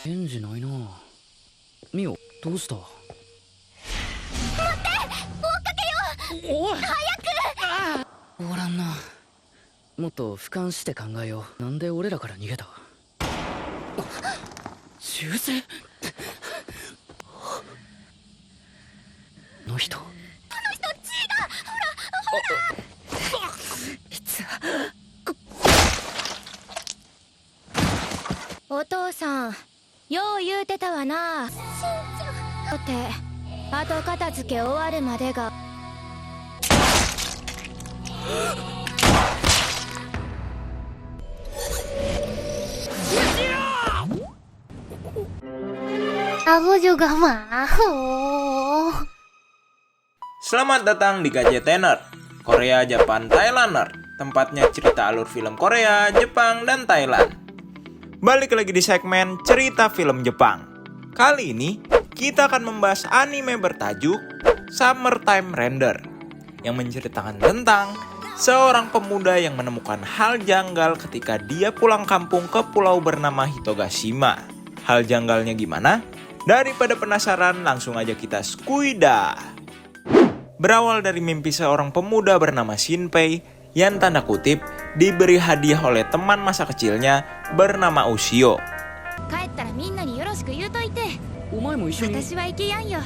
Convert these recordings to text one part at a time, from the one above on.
返事ないな。ミオ、どうした？待って、追っかけよう。おい、早く。終わらんな。もっと俯瞰して考えよう。なんで俺らから逃げた？銃声？の人、血が、ほらいつお父さん、よう言うてたわな。しんちゃん。って後片付け終わるまでが。Aku juga mau. Selamat datang di KJT Nerd, Korea, Japan, Thailand Nerd. Tempatnya cerita alur film Korea, Jepang, dan Thailand. Balik lagi di segmen cerita film Jepang. Kali ini kita akan membahas anime bertajuk Summertime Render, yang menceritakan tentang seorang pemuda yang menemukan hal janggal ketika dia pulang kampung ke pulau bernama Hitogashima. Hal janggalnya gimana? Daripada penasaran, langsung aja kita skuida. Berawal dari mimpi seorang pemuda bernama Shinpei yang tanda kutip diberi hadiah oleh teman masa kecilnya bernama Ushio. 帰ったらみんなによろしく言うといて。お前も一緒に。私は行けやんよ。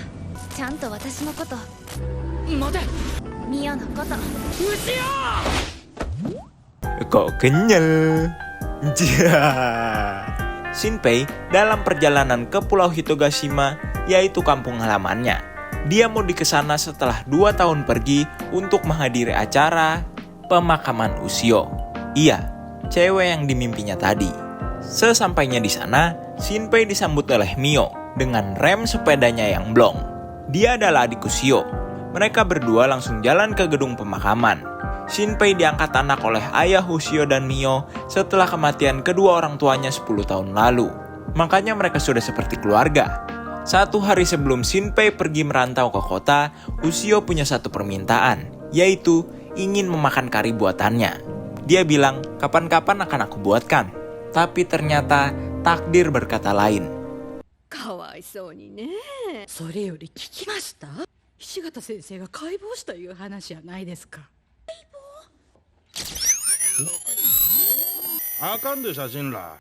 ちゃんと私のこと、待て、ミオのこと。Kok kenyal? Shinpei dalam perjalanan ke Pulau Hitogashima, yaitu kampung halamannya. Dia mudik ke sana setelah 2 tahun pergi untuk menghadiri acara pemakaman Ushio. Iya, cewek yang dimimpinya tadi. Sesampainya di sana, Shinpei disambut oleh Mio dengan rem sepedanya yang blong. Dia adalah adik Ushio. Mereka berdua langsung jalan ke gedung pemakaman. Shinpei diangkat anak oleh ayah Ushio dan Mio setelah kematian kedua orang tuanya 10 tahun lalu. Makanya mereka sudah seperti keluarga. 1 hari sebelum Shinpei pergi merantau ke kota, Ushio punya satu permintaan, yaitu ingin memakan kari buatannya. Dia bilang, kapan-kapan akan aku buatkan. Tapi ternyata takdir berkata lain. かわいそうにね。それより聞きました？石形先生が解剖したいう話じゃないですか。아칸데 사진라.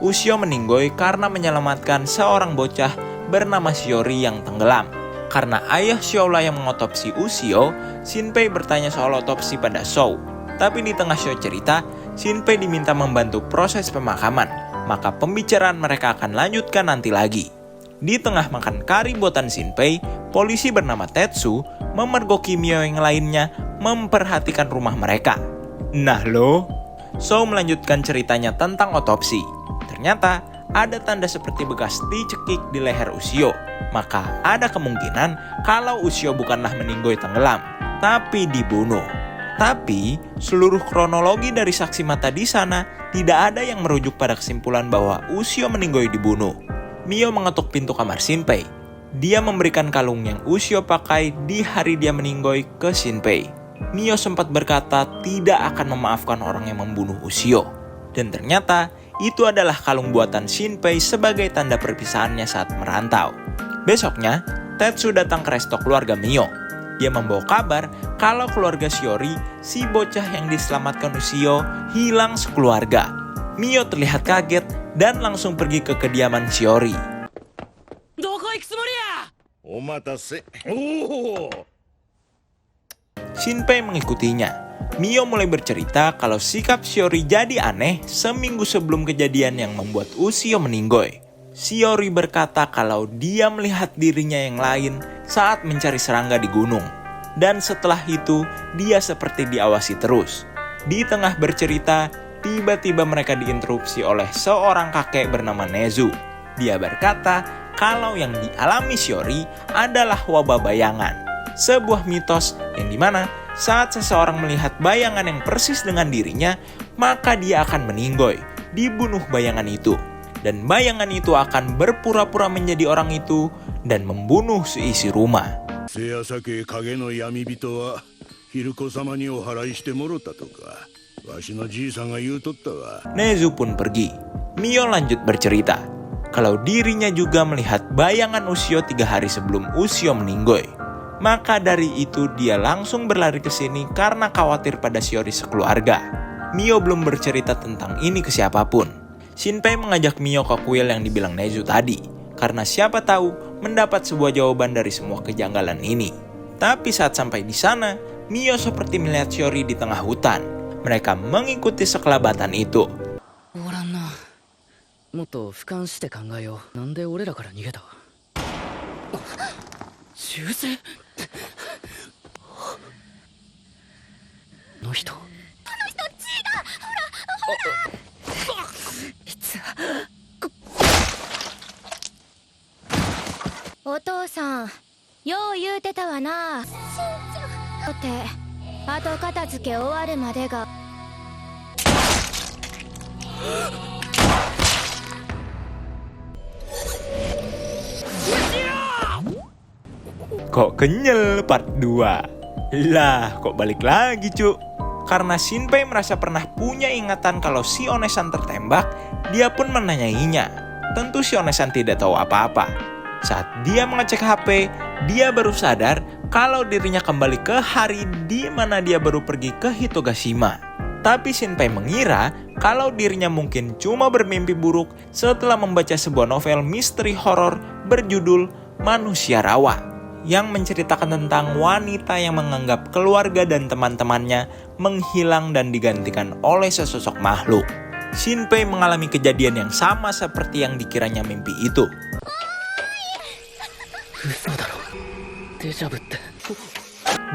Ushio meninggoy karena menyelamatkan seorang bocah bernama Shiori yang tenggelam. Karena ayah Shiola yang mengotopsi Ushio, Shinpei bertanya soal otopsi pada Shou. Tapi di tengah show cerita, Shinpei diminta membantu proses pemakaman. Maka pembicaraan mereka akan lanjutkan nanti lagi. Di tengah makan kari buatan Shinpei, polisi bernama Tetsu memergoki Mio yang lainnya memperhatikan rumah mereka. Nah lo, Shou melanjutkan ceritanya tentang otopsi. Ternyata ada tanda seperti bekas dicekik di leher Ushio. Maka ada kemungkinan kalau Ushio bukanlah meninggoy tenggelam, tapi dibunuh. Tapi seluruh kronologi dari saksi mata di sana tidak ada yang merujuk pada kesimpulan bahwa Ushio meninggoy dibunuh. Mio mengetuk pintu kamar Shinpei. Dia memberikan kalung yang Ushio pakai di hari dia meninggoy ke Shinpei. Mio sempat berkata tidak akan memaafkan orang yang membunuh Ushio. Dan ternyata itu adalah kalung buatan Shinpei sebagai tanda perpisahannya saat merantau. Besoknya, Tetsu datang ke resto keluarga Mio. Dia membawa kabar kalau keluarga Shiori, si bocah yang diselamatkan Ushio, hilang sekeluarga. Mio terlihat kaget dan langsung pergi ke kediaman Shiori. Omatase. Shinpei mengikutinya. Mio mulai bercerita kalau sikap Shiori jadi aneh seminggu sebelum kejadian yang membuat Ushio meninggoy. Shiori berkata kalau dia melihat dirinya yang lain saat mencari serangga di gunung. Dan setelah itu, dia seperti diawasi terus. Di tengah bercerita, tiba-tiba mereka diinterupsi oleh seorang kakek bernama Nezu. Dia berkata kalau yang dialami Shiori adalah wabah bayangan. Sebuah mitos yang dimana saat seseorang melihat bayangan yang persis dengan dirinya, maka dia akan meninggoy, dibunuh bayangan itu. Dan bayangan itu akan berpura-pura menjadi orang itu dan membunuh seisi rumah. Seasake kage no yamibito wa Hiruko-sama ni oharai shite morotta toka. Washi no ji-san ga iu totta wa. Nezu pun pergi. Mio lanjut bercerita kalau dirinya juga melihat bayangan Ushio 3 hari sebelum Ushio meninggoy. Maka dari itu dia langsung berlari ke sini karena khawatir pada Shiori sekeluarga. Mio belum bercerita tentang ini ke siapapun. Shinpei mengajak Mio ke kuil yang dibilang Nezu tadi, karena siapa tahu mendapat sebuah jawaban dari semua kejanggalan ini. Tapi saat sampai di sana, Mio seperti melihat Shiori di tengah hutan. Mereka mengikuti sekelabatan itu. 終わらんな。もっと俯瞰して考えよう。なんで俺らから逃げた？銃声？の人？お父さん、よう言うてたわな。しんちゃん。って後片付け終わるまでが。 Kok kenyel part 2? Lah, kok balik lagi cuk? Karena Shinpei merasa pernah punya ingatan kalau si Onesan tertembak, dia pun menanyainya. Tentu si Onesan tidak tahu apa-apa. Saat dia mengecek HP, dia baru sadar kalau dirinya kembali ke hari di mana dia baru pergi ke Hitogashima. Tapi Shinpei mengira kalau dirinya mungkin cuma bermimpi buruk setelah membaca sebuah novel misteri horor berjudul Manusia Rawa, yang menceritakan tentang wanita yang menganggap keluarga dan teman-temannya menghilang dan digantikan oleh sesosok makhluk. Shinpei mengalami kejadian yang sama seperti yang dikiranya mimpi itu.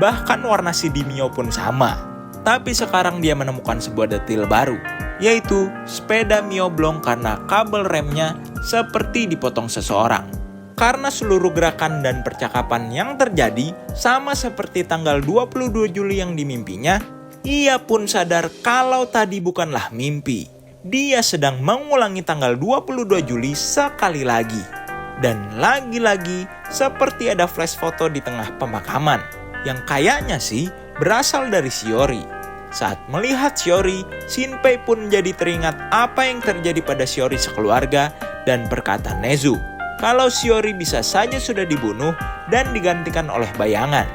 Bahkan warna CD Mio pun sama. Tapi sekarang dia menemukan sebuah detail baru, yaitu sepeda Mio blong karena kabel remnya seperti dipotong seseorang. Karena seluruh gerakan dan percakapan yang terjadi sama seperti tanggal 22 Juli yang dimimpinya, ia pun sadar kalau tadi bukanlah mimpi. Dia sedang mengulangi tanggal 22 Juli sekali lagi. Dan lagi-lagi seperti ada flash foto di tengah pemakaman, yang kayaknya sih berasal dari Shiori. Saat melihat Shiori, Shinpei pun menjadi teringat apa yang terjadi pada Shiori sekeluarga dan berkata Nezu kalau Shiori bisa saja sudah dibunuh dan digantikan oleh bayangan.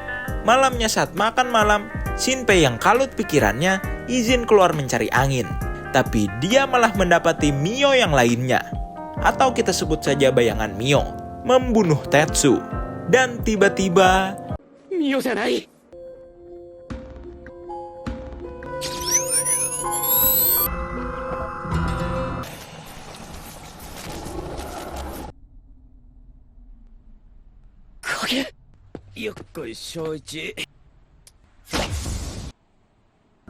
Malamnya saat makan malam, Shinpei yang kalut pikirannya izin keluar mencari angin. Tapi dia malah mendapati Mio yang lainnya. Atau kita sebut saja bayangan Mio, membunuh Tetsu. Dan tiba-tiba... Mio janai!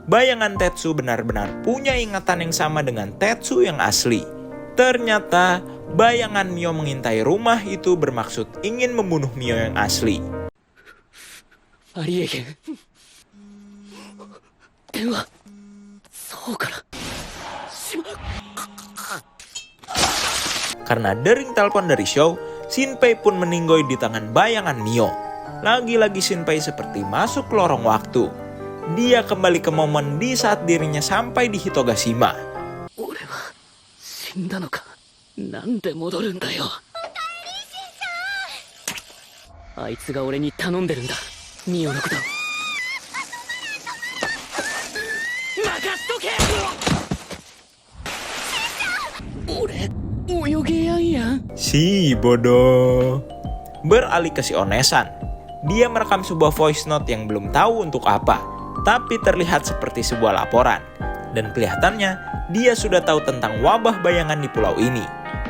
Bayangan Tetsu benar-benar punya ingatan yang sama dengan Tetsu yang asli. Ternyata bayangan Mio mengintai rumah itu bermaksud ingin membunuh Mio yang asli. Karena dering telepon dari Shou, Shinpei pun meninggoy di tangan bayangan Mio. Lagi-lagi Shinpei seperti masuk ke lorong waktu. Dia kembali ke momen di saat dirinya sampai di Hitogashima. Si bodoh. Beralih ke si Onesan. Dia merekam sebuah voice note yang belum tahu untuk apa, tapi terlihat seperti sebuah laporan. Dan kelihatannya dia sudah tahu tentang wabah bayangan di pulau ini.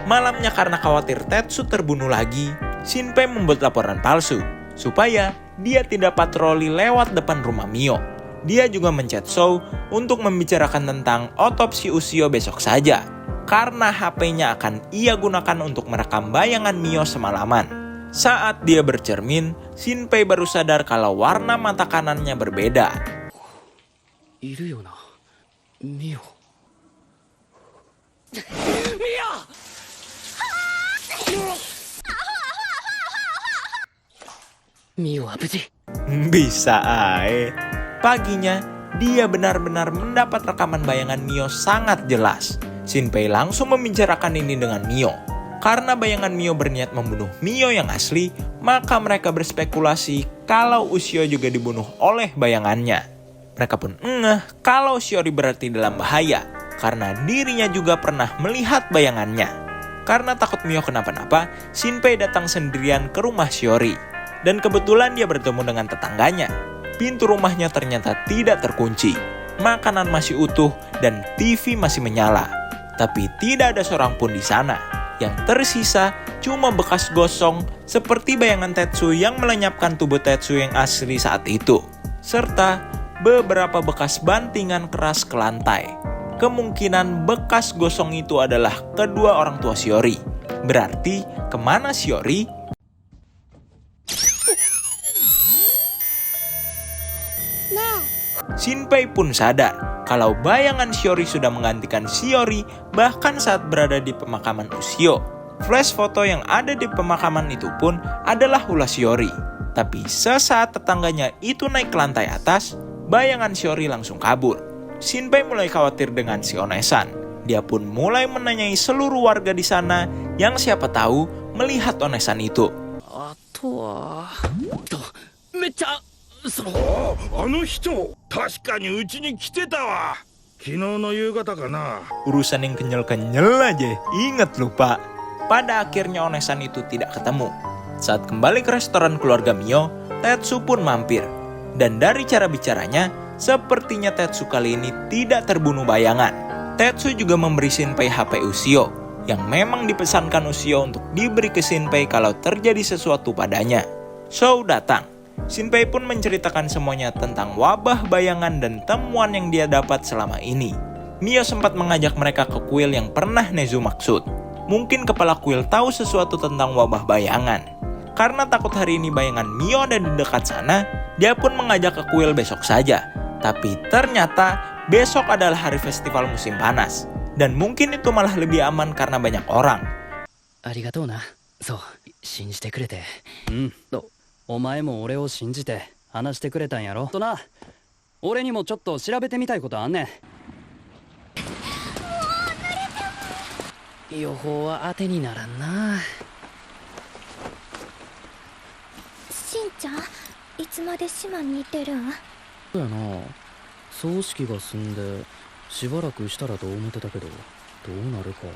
Malamnya karena khawatir Tetsu terbunuh lagi, Shinpei membuat laporan palsu supaya dia tidak patroli lewat depan rumah Mio. Dia juga menchat Shou untuk membicarakan tentang otopsi Ushio besok saja, karena HP-nya akan ia gunakan untuk merekam bayangan Mio semalaman. Saat dia bercermin, Shinpei baru sadar kalau warna mata kanannya berbeda. Mio. Mio apa sih? Bisa ae. Paginya, dia benar-benar mendapat rekaman bayangan Mio sangat jelas. Shinpei langsung membicarakan ini dengan Mio. Karena bayangan Mio berniat membunuh Mio yang asli, maka mereka berspekulasi kalau Ushio juga dibunuh oleh bayangannya. Mereka pun ngeh kalau Shiori berarti dalam bahaya, karena dirinya juga pernah melihat bayangannya. Karena takut Mio kenapa-napa, Shinpei datang sendirian ke rumah Shiori. Dan kebetulan dia bertemu dengan tetangganya. Pintu rumahnya ternyata tidak terkunci. Makanan masih utuh dan TV masih menyala. Tapi tidak ada seorang pun di sana. Yang tersisa cuma bekas gosong seperti bayangan Tetsu yang melenyapkan tubuh Tetsu yang asli saat itu. Serta beberapa bekas bantingan keras ke lantai. Kemungkinan bekas gosong itu adalah kedua orang tua Shiori. Berarti kemana Shiori? Shinpei pun sadar kalau bayangan Shiori sudah menggantikan Shiori bahkan saat berada di pemakaman Ushio. Flash foto yang ada di pemakaman itu pun adalah ulah Shiori. Tapi sesaat tetangganya itu naik ke lantai atas, bayangan Shiori langsung kabur. Shinpei mulai khawatir dengan si Onesan. Dia pun mulai menanyai seluruh warga di sana yang siapa tahu melihat Onesan itu. あの人確かにうちに来てたわ。昨日の夕方かな。 Urusan yang kenyal-kenyal aja, inget lupa. Pada akhirnya Onesan itu tidak ketemu. Saat kembali ke restoran keluarga Mio, Tetsu pun mampir. Dan dari cara bicaranya, sepertinya Tetsu kali ini tidak terbunuh bayangan. Tetsu juga memberi Shinpei HP Ushio, yang memang dipesankan Ushio untuk diberi ke Shinpei kalau terjadi sesuatu padanya. Shou datang. Shinpei pun menceritakan semuanya tentang wabah bayangan dan temuan yang dia dapat selama ini. Mio sempat mengajak mereka ke kuil yang pernah Nezu maksud. Mungkin kepala kuil tahu sesuatu tentang wabah bayangan. Karena takut hari ini bayangan Mio ada di dekat sana, dia pun mengajak ke kuil besok saja. Tapi ternyata besok adalah hari festival musim panas. Dan mungkin itu malah lebih aman karena banyak orang. ありがとうな。そう、信じてくれて。お前も俺を信じて話してくれたんやろとな。俺にもちょっと調べてみたいことあんねん。予報は当てにならんな。しんちゃん、いつまで島にいてるん？そうやな。葬式が済んでしばらくしたらと思ってたけど、どうなるか。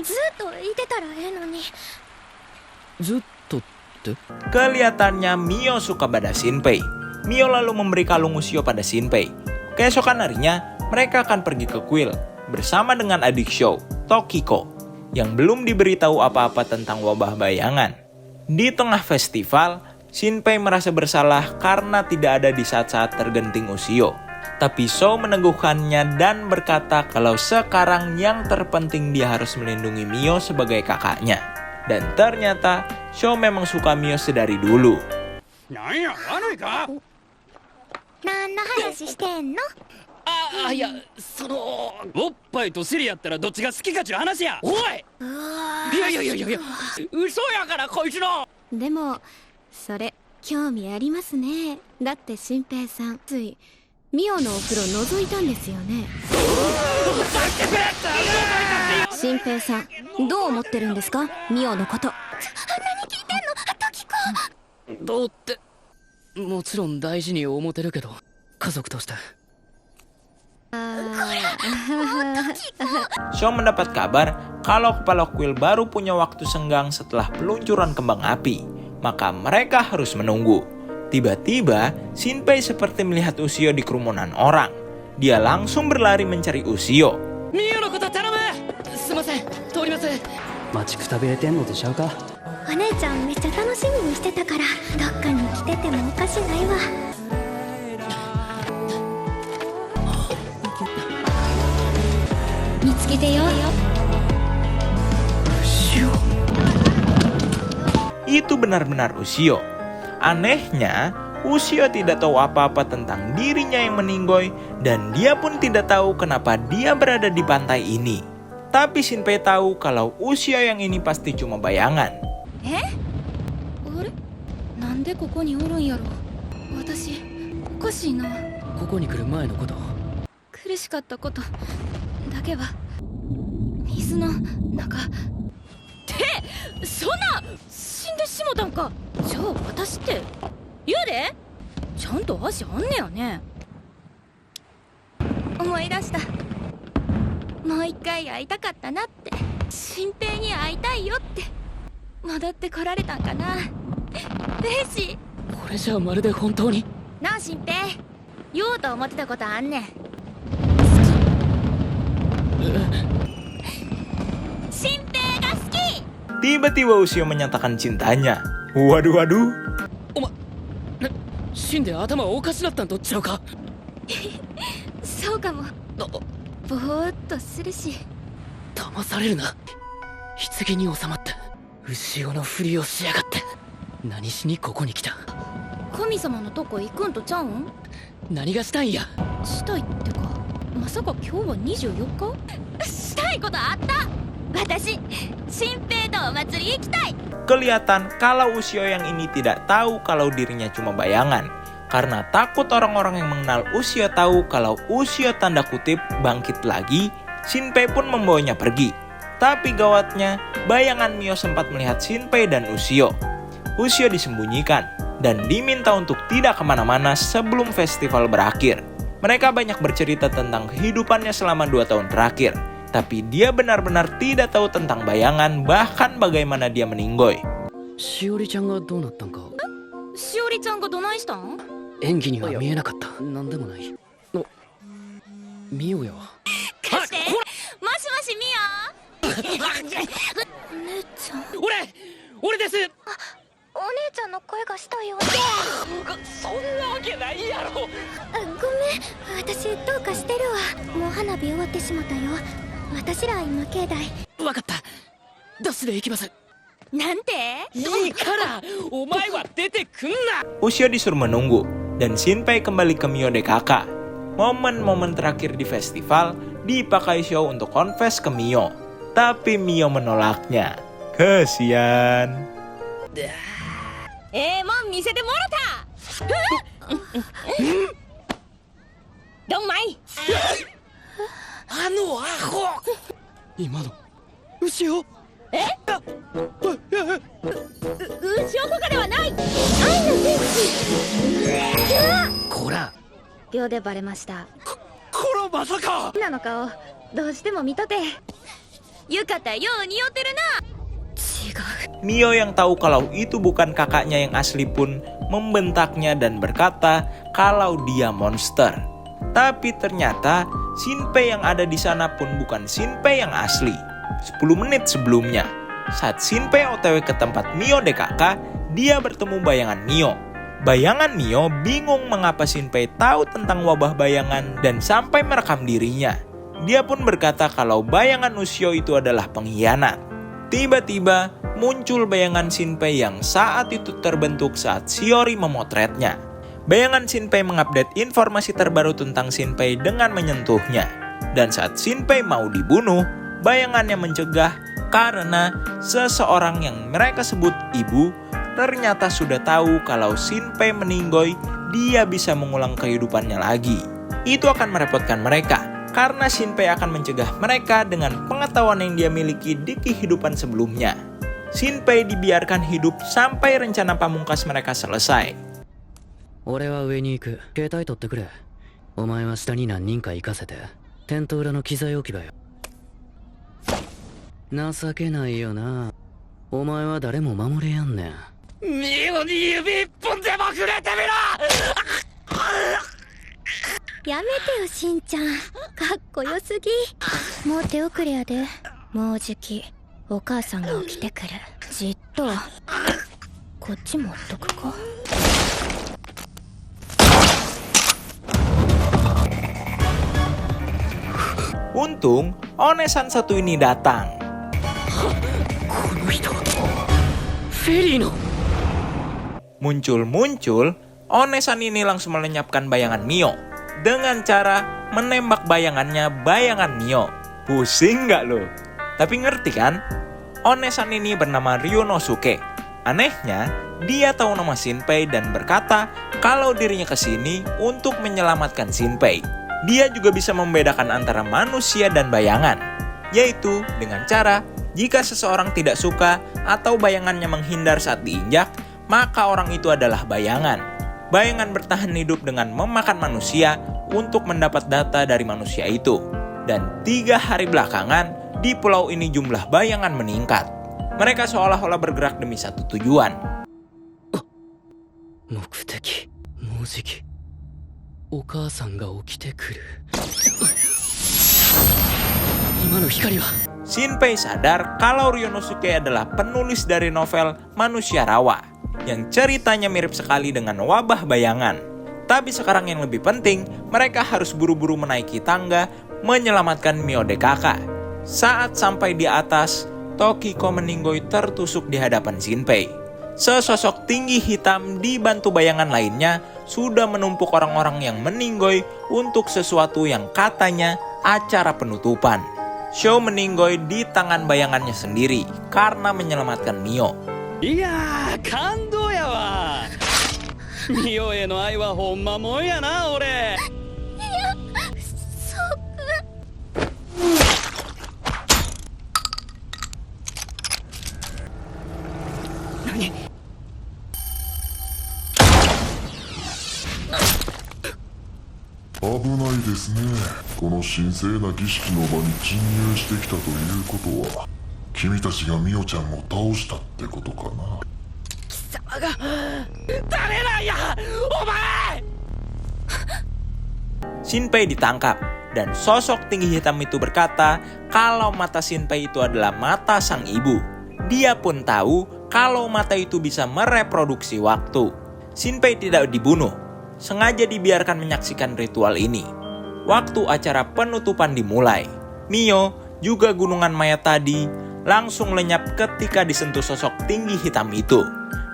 ずっといてたらええのに。ずっとって？ Kelihatannya Mio suka pada Shinpei. Mio lalu memberi kalung Ushio pada Shinpei. Keesokan harinya, mereka akan pergi ke kuil bersama dengan adik Shou, Tokiko, yang belum diberitahu apa-apa tentang wabah bayangan. Di tengah festival, Shinpei merasa bersalah karena tidak ada di saat-saat tergenting Ushio. Tapi Shou meneguhkannya dan berkata kalau sekarang yang terpenting dia harus melindungi Mio sebagai kakaknya. Dan ternyata Shou memang suka Mio sedari dulu. なんや、悪いか。何の話してんの？いや、そのおっぱいと尻やったらどっちが好きかちゅう話や。おい。いや嘘やからこいつの。でもそれ興味ありますね。だって新平さんついミオのお風呂覗いたんですよね。新平さんどう思ってるんですか、ミオのこと。何聞いてんの、トキコ。どうってもちろん大事に思ってるけど、家族として。Shou mendapat kabar kalau kepala kuil baru punya waktu senggang setelah peluncuran kembang api. Maka mereka harus menunggu. Tiba-tiba, Shinpei seperti melihat Ushio di kerumunan orang. Dia langsung berlari mencari Ushio. Mioのこと頼む。すいません、通ります。待ちくたびれてんのとちゃうか。お姉ちゃんめっちゃ楽しみにしてたから、どっかに来ててもおかしないわ。見つけてよ。Itu benar-benar Ushio. Anehnya, Ushio tidak tahu apa-apa tentang dirinya yang meninggoy dan dia pun tidak tahu kenapa dia berada di pantai ini. Tapi Shinpei tahu kalau Ushio yang ini pasti cuma bayangan. あれ、なんでここにおるんやろ。私おかしいな。ここに来る前のこと。苦しかったことだけは水の中そんな死んでしもたんか。じゃあ私って言うでちゃんと足あんねやね。思い出した。もう一回会いたかったなって。新平に会いたいよって戻ってこられたんかな。嬉しい。これじゃあまるで本当に。なあ新平、言おうと思ってたことあんねん。新平が好き。 Tiba-tiba Ushio menyatakan cintanya. Waduh waduh. 死んで頭おかしなったんとちゃうか。そうかも。ぼーっとするし。騙されるな。棺に収まった牛尾のふりをしやがって。何しにここに来た。神様のとこ行くんとちゃうん？何がしたいんや。したいってか、まさか今日は24日？したいことあった。私、新平とお祭り行きたい。 Kelihatan kalau Ushio yang ini tidak tahu kalau dirinya cuma bayangan. Karena takut orang-orang yang mengenal Ushio tahu kalau Ushio tanda kutip bangkit lagi, Shinpei pun membawanya pergi. Tapi gawatnya, bayangan Mio sempat melihat Shinpei dan Ushio. Ushio disembunyikan dan diminta untuk tidak kemana-mana sebelum festival berakhir. Mereka banyak bercerita tentang kehidupannya selama 2 tahun terakhir. Tapi dia benar-benar tidak tahu tentang bayangan, bahkan bagaimana dia meninggoy. しおりちゃんがどうなったんか。しおりちゃんがどないしたん？演技には見えなかった。なんでもない。ミオや。貸して。もしもしミオ。お姉ちゃん。俺です。お姉ちゃんの声がしたよ。そんなわけないやろ。ごめん、私どうかしてるわ。もう花火終わってしまったよ。私ら今境内。わかった。ダッシュで行きます。なんて？いいからお前は出てくんな。 Ushio disuruh menunggu dan Shinpei kembali ke Mio DKK. Momen-momen terakhir di festival dipakai Show untuk confess ke Mio. Tapi Mio menolaknya. Kesian. もん見せてもらった。どんまい。あのアホ。今の牛尾。牛尾とかではない。愛の天使。こら。秒でバレました。こらまさか。なの顔どうしても見とて。浴衣よう似合ってるな。Mio yang tahu kalau itu bukan kakaknya yang asli pun membentaknya dan berkata kalau dia monster. Tapi ternyata Shinpei yang ada di sana pun bukan Shinpei yang asli. 10 menit sebelumnya, saat Shinpei OTW ke tempat Mio DKK, dia bertemu bayangan Mio. Bayangan Mio bingung mengapa Shinpei tahu tentang wabah bayangan dan sampai merekam dirinya. Dia pun berkata kalau bayangan Ushio itu adalah pengkhianat. Tiba-tiba muncul bayangan Shinpei yang saat itu terbentuk saat Shiori memotretnya. Bayangan Shinpei mengupdate informasi terbaru tentang Shinpei dengan menyentuhnya. Dan saat Shinpei mau dibunuh, bayangannya mencegah karena seseorang yang mereka sebut ibu ternyata sudah tahu kalau Shinpei meninggoy, dia bisa mengulang kehidupannya lagi. Itu akan merepotkan mereka. Karena Shinpei akan mencegah mereka dengan pengetahuan yang dia miliki di kehidupan sebelumnya. Shinpei dibiarkan hidup sampai rencana pamungkas mereka selesai. 俺は上に行く。携帯取ってくれ。お前は下に何人か行かせて。テント裏の機材置き場よ。情けないよな。お前は誰も守れやんねん。ミオに指一本でもくれてみろ。やめてよしんちゃん、かっこよすぎ。もう手遅れやで。もうじきお母さんが起きてくる。じっとこっち持っとくか。Untung Onesan satu ini datang. Muncul-muncul, Onesan ini langsung melenyapkan bayangan Mio dengan cara menembak bayangan Mio. Pusing nggak lo? Tapi ngerti kan? Onesan ini bernama Ryunosuke. Anehnya, dia tahu nama Shinpei dan berkata kalau dirinya kesini untuk menyelamatkan Shinpei. dia juga bisa membedakan antara manusia dan bayangan, yaitu dengan cara jika seseorang tidak suka atau bayangannya menghindar saat diinjak, maka orang itu adalah bayangan. Bayangan bertahan hidup dengan memakan manusia untuk mendapat data dari manusia itu. Dan 3 hari belakangan, di pulau ini jumlah bayangan meningkat. Mereka seolah-olah bergerak demi satu tujuan. 目的もうじきお母さんが起きてくる今の光は Shinpei sadar kalau Ryonosuke adalah penulis dari novel Manusia Rawa yang ceritanya mirip sekali dengan wabah bayangan. Tapi sekarang yang lebih penting, mereka harus buru-buru menaiki tangga menyelamatkan Mio-de kakak. Saat sampai di atas, Tokiko meninggoy tertusuk di hadapan Shinpei. Sesosok tinggi hitam dibantu bayangan lainnya sudah menumpuk orang-orang yang meninggoy untuk sesuatu yang katanya acara penutupan. Sho meninggoy di tangan bayangannya sendiri karena menyelamatkan Mio. いやー感動やわミオへの愛はほんまもんやな俺何危ないですね。この神聖な儀式の場に侵入してきたということは、君たちがミオちゃんを倒したってことかな。貴様が誰なんやお前 Shinpei ditangkap dan sosok tinggi hitam itu berkata kalau mata Shinpei itu adalah mata sang ibu. Dia pun tahu kalau mata itu bisa mereproduksi waktu. Shinpei tidak dibunuh, sengaja dibiarkan menyaksikan ritual ini. Waktu acara penutupan dimulai, Mio, juga gunungan mayat tadi, langsung lenyap ketika disentuh sosok tinggi hitam itu.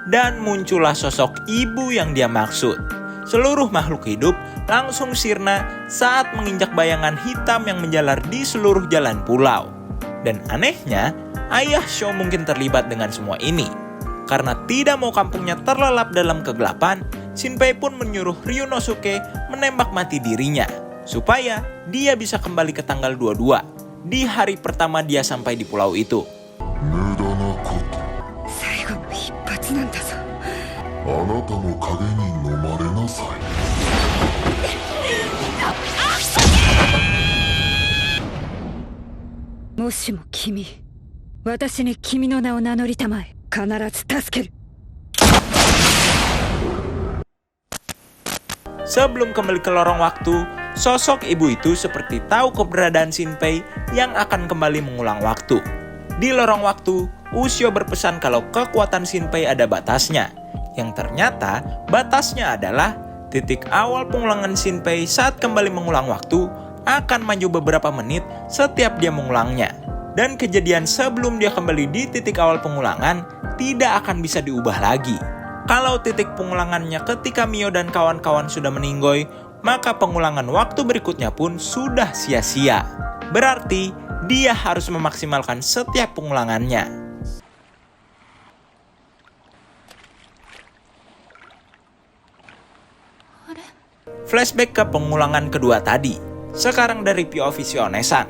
Dan muncullah sosok ibu yang dia maksud. Seluruh makhluk hidup langsung sirna saat menginjak bayangan hitam yang menjalar di seluruh jalan pulau. Dan anehnya, ayah Sho mungkin terlibat dengan semua ini. Karena tidak mau kampungnya terlelap dalam kegelapan, Shinpei pun menyuruh Ryonosuke menembak mati dirinya, supaya dia bisa kembali ke tanggal 22, di hari pertama dia sampai di pulau itu. 無駄なこと。最後の一発なんだぞあなたの影に飲まれなさい。もしも私に君の名を名乗りたまえ必ず助ける Sebelum kembali ke lorong waktu, sosok ibu itu seperti tahu keberadaan Shinpei yang akan kembali mengulang waktu. Di lorong waktu, Ushio berpesan kalau kekuatan Shinpei ada batasnya, yang ternyata batasnya adalah titik awal pengulangan Shinpei saat kembali mengulang waktu akan maju beberapa menit setiap dia mengulangnya. Dan kejadian sebelum dia kembali di titik awal pengulangan tidak akan bisa diubah lagi. Kalau titik pengulangannya ketika Mio dan kawan-kawan sudah meninggoy, maka pengulangan waktu berikutnya pun sudah sia-sia. Berarti dia harus memaksimalkan setiap pengulangannya. Flashback ke pengulangan kedua tadi. Sekarang dari POV Shionesan.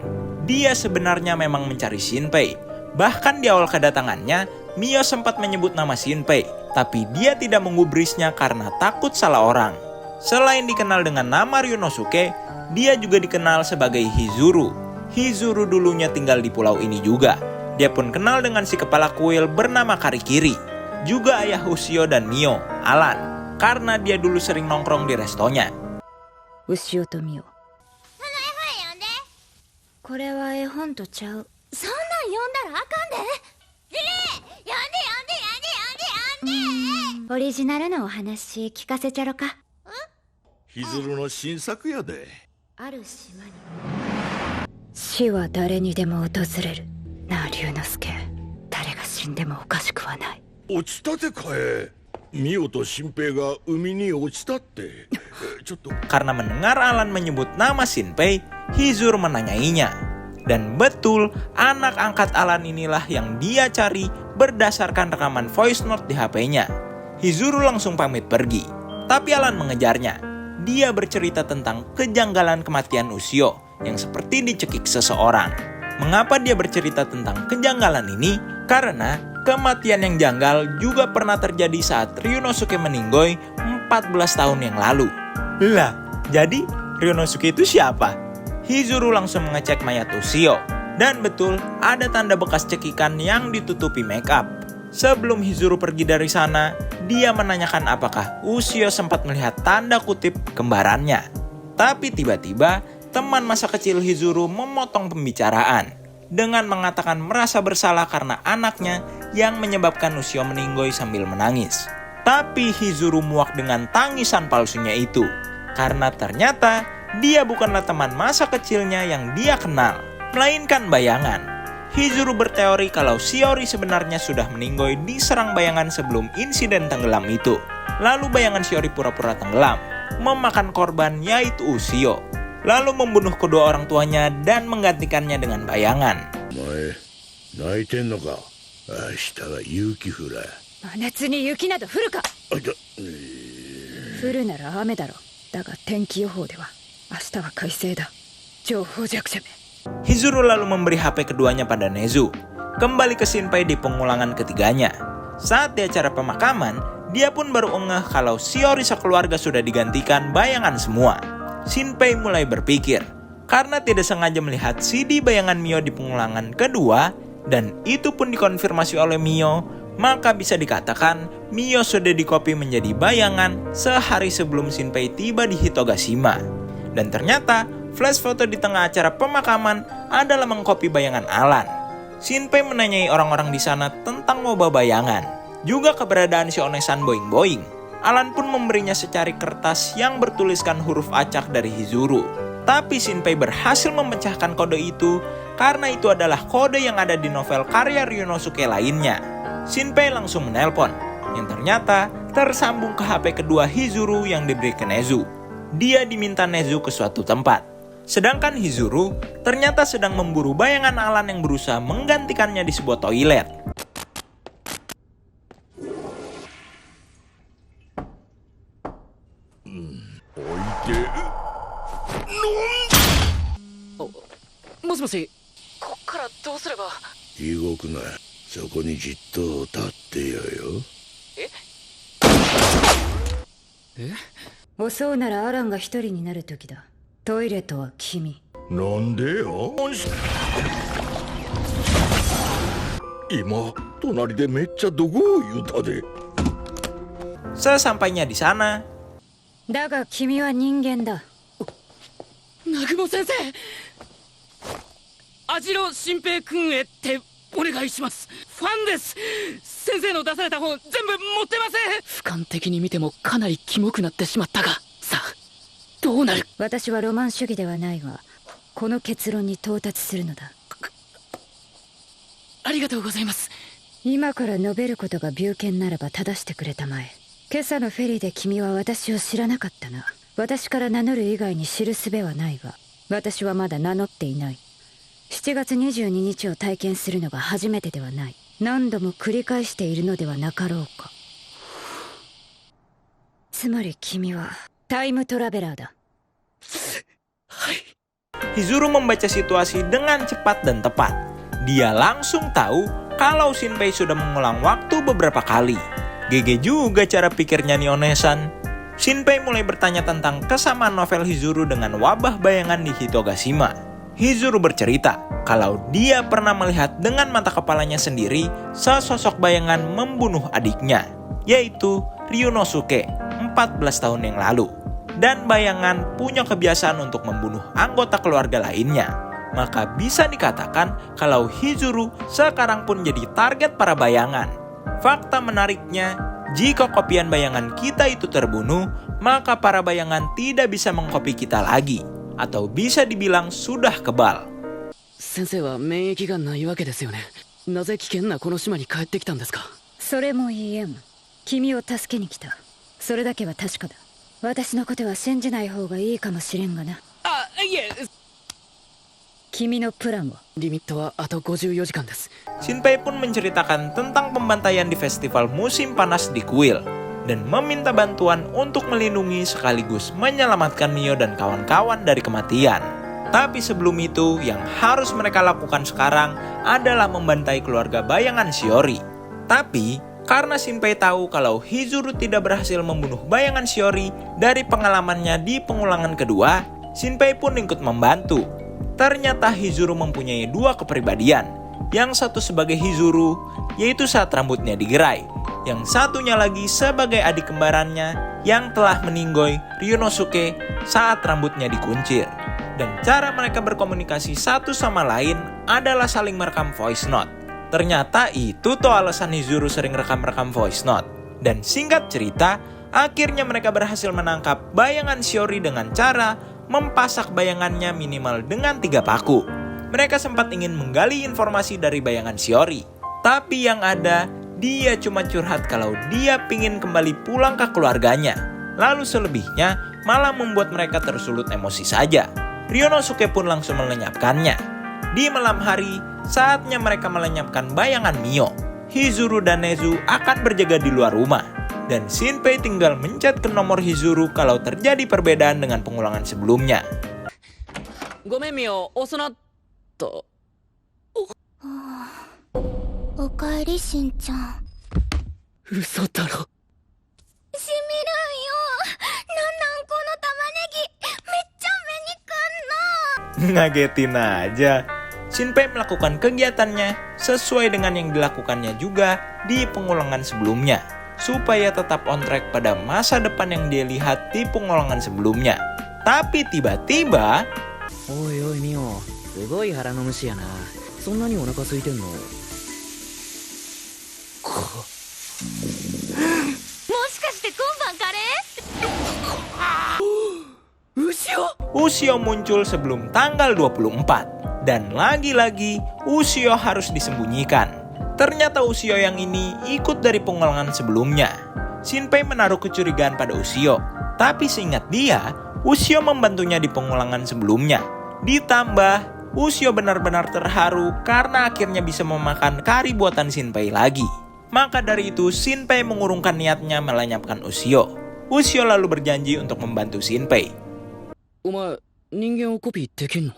Dia sebenarnya memang mencari Shinpei. Bahkan di awal kedatangannya, Mio sempat menyebut nama Shinpei, tapi dia tidak menggubrisnya karena takut salah orang. Selain dikenal dengan nama Ryonosuke, dia juga dikenal sebagai Hizuru. Hizuru dulunya tinggal di pulau ini juga. Dia pun kenal dengan si kepala kuil bernama Karikiri. Juga ayah Ushio dan Mio, Alan, karena dia dulu sering nongkrong di restonya. Ushio to Mio これは絵本とちゃう。そんなん読んだらあかんで。リリー、読んで。オリジナルのお話聞かせちゃろか。ひずるの新作やで。ある島に死は誰にでも訪れるなあ龍之介誰が死んでもおかしくはない 落ちたてかえ。ミオと新平が海に落ちたって。ちょっと。 Karena mendengar Alan menyebut nama Shinpei, Hizur menanyainya. Dan betul, anak angkat Alan inilah yang dia cari berdasarkan rekaman voice note di HP-nya. Hizuru langsung pamit pergi, tapi Alan mengejarnya. dia bercerita tentang kejanggalan kematian Ushio yang seperti dicekik seseorang. Mengapa dia bercerita tentang kejanggalan ini? Karena kematian yang janggal juga pernah terjadi saat Ryunosuke meninggoy 14 tahun yang lalu. Lah, jadi Ryunosuke itu siapa? Hizuru langsung mengecek mayat Ushio. Dan betul, ada tanda bekas cekikan yang ditutupi make up. Sebelum Hizuru pergi dari sana, dia menanyakan apakah Ushio sempat melihat tanda kutip kembarannya. Tapi tiba-tiba, teman masa kecil Hizuru memotong pembicaraan dengan mengatakan merasa bersalah karena anaknya yang menyebabkan Ushio meninggoy sambil menangis. Tapi Hizuru muak dengan tangisan palsunya itu, karena ternyata dia bukanlah teman masa kecilnya yang dia kenal, melainkan bayangan. Hizuru berteori kalau Shiori sebenarnya sudah meninggoy diserang bayangan sebelum insiden tenggelam itu. Lalu bayangan Shiori pura-pura tenggelam, memakan korban yaitu Ushio, lalu membunuh kedua orang tuanya dan menggantikannya dengan bayangan. 泣いてんのか。明日は雪降れ。真夏に雪など降るか。降るなら雨だろ。だが天気予報では明日は快晴だ。情報弱者め。Hizuru lalu memberi HP keduanya pada Nezu. Kembali ke Shinpei di pengulangan ketiganya. Saat di acara pemakaman, dia pun baru ngeh kalau Shiori sekeluarga sudah digantikan bayangan semua. Shinpei mulai berpikir, karena tidak sengaja melihat CD bayangan Mio di pengulangan kedua, dan itu pun dikonfirmasi oleh Mio, maka bisa dikatakan Mio sudah dikopi menjadi bayangan sehari sebelum Shinpei tiba di Hitogashima. Dan ternyata, flash foto di tengah acara pemakaman adalah mengkopi bayangan Alan. Shinpei menanyai orang-orang di sana tentang wabah bayangan, juga keberadaan si Onesan boing-boing. Alan pun memberinya secari kertas yang bertuliskan huruf acak dari Hizuru. Tapi Shinpei berhasil memecahkan kode itu karena itu adalah kode yang ada di novel karya Ryunosuke lainnya. Shinpei langsung menelpon, yang ternyata tersambung ke HP kedua Hizuru yang diberi ke Nezu. Dia diminta Nezu ke suatu tempat. Sedangkan Hizuru ternyata sedang memburu bayangan Alan yang berusaha menggantikannya di sebuah toilet. Moshi, こっからどうすれば。動くな。そこにじっと立ってよよ。襲うならアランが一人になる時だ。トイレとは君。なんでよ。今隣でめっちゃどこを言うたで。 Sesampainya di sana, だが君は人間だ。南雲先生、網代新平君へってお願いします。ファンです。先生の出された本全部持ってません。俯瞰的に見てもかなりキモくなってしまったが、さあどうなる。私はロマン主義ではないが、この結論に到達するのだ。ありがとうございます。今から述べることが病見ならば正してくれたまえ。今朝のフェリーで君は私を知らなかったな。私から名乗る以外に知る術はないが、私はまだ名乗っていない。7月22日を体験するのが初めてではない。何度も繰り返しているのではなかろうか。つまり君はタイムトラベラーだ。Hizuru membaca situasi dengan cepat dan tepat. Dia langsung tahu kalau Shinpei sudah mengulang waktu beberapa kali. GG juga cara pikirnya nih Onesan. Shinpei mulai bertanya tentang kesamaan novel Hizuru dengan wabah bayangan di Hitogashima. Hizuru bercerita kalau dia pernah melihat dengan mata kepalanya sendiri sesosok bayangan membunuh adiknya, yaitu Ryunosuke 14 tahun yang lalu. Dan bayangan punya kebiasaan untuk membunuh anggota keluarga lainnya. Maka bisa dikatakan kalau Hizuru sekarang pun jadi target para bayangan. Fakta menariknya, jika kopian bayangan kita itu terbunuh, maka para bayangan tidak bisa mengkopi kita lagi. Atau bisa dibilang sudah kebal. 先生は免疫がないわけですよね。なぜ危険なこの島に帰ってきたんですか。それも言えん。君を助けに来た。それだけは確かだ。私のことは信じない方がいいかもしれんがな。あ、いえ。君のプランは？リミットはあと54時間です。 Shinpei pun menceritakan tentang pembantaian di festival musim panas di kuil. dan meminta bantuan untuk melindungi sekaligus menyelamatkan Mio dan kawan-kawan dari kematian. Tapi sebelum itu, yang harus mereka lakukan sekarang adalah membantai keluarga bayangan Shiori. Tapi, karena Shinpei tahu kalau Hizuru tidak berhasil membunuh bayangan Shiori dari pengalamannya di pengulangan kedua, Shinpei pun ikut membantu. Ternyata Hizuru mempunyai dua kepribadian. Yang satu sebagai Hizuru, yaitu saat rambutnya digerai. Yang satunya lagi sebagai adik kembarannya yang telah meninggoy Ryunosuke saat rambutnya dikuncir. Dan cara mereka berkomunikasi satu sama lain adalah saling merekam voice note. Ternyata itu tuh alasan Hizuru sering rekam-rekam voice note. Dan singkat cerita, akhirnya mereka berhasil menangkap bayangan Shiori dengan cara mempasak bayangannya minimal dengan 3 paku. Mereka sempat ingin menggali informasi dari bayangan Shiori. Tapi yang ada, dia cuma curhat kalau dia pingin kembali pulang ke keluarganya. Lalu selebihnya malah membuat mereka tersulut emosi saja. Ryunosuke pun langsung melenyapkannya. Di malam hari, saatnya mereka melenyapkan bayangan Mio. Hizuru dan Nezu akan berjaga di luar rumah. Dan Shinpei tinggal mencet ke nomor Hizuru kalau terjadi perbedaan dengan pengulangan sebelumnya. Gomen Mio, osonatta. おかえりしんちゃん。嘘だろ。しみるんよ。なんこの玉ねぎめっちゃ目にくんの。 Ngagetin aja. Shinpei melakukan kegiatannya sesuai dengan yang dilakukannya juga di pengulangan sebelumnya, supaya tetap on track pada masa depan yang dia lihat di pengulangan sebelumnya. Tapi tiba-tiba, おいおいミオ、すごい腹の虫やな。そんなにお腹空いてんの？もしかして今晩カレー？ Ushio muncul sebelum tanggal 24. Dan lagi-lagi Ushio harus disembunyikan. Ternyata Ushio yang ini ikut dari pengulangan sebelumnya. Shinpei menaruh kecurigaan pada Ushio. Tapi seingat dia, Ushio membantunya di pengulangan sebelumnya. Ditambah, Ushio benar-benar terharu karena akhirnya bisa memakan kari buatan Shinpei lagi. Maka dari itu, Shinpei mengurungkan niatnya melenyapkan Ushio. Ushio lalu berjanji untuk membantu Shinpei. お前、人間をコピーできんの？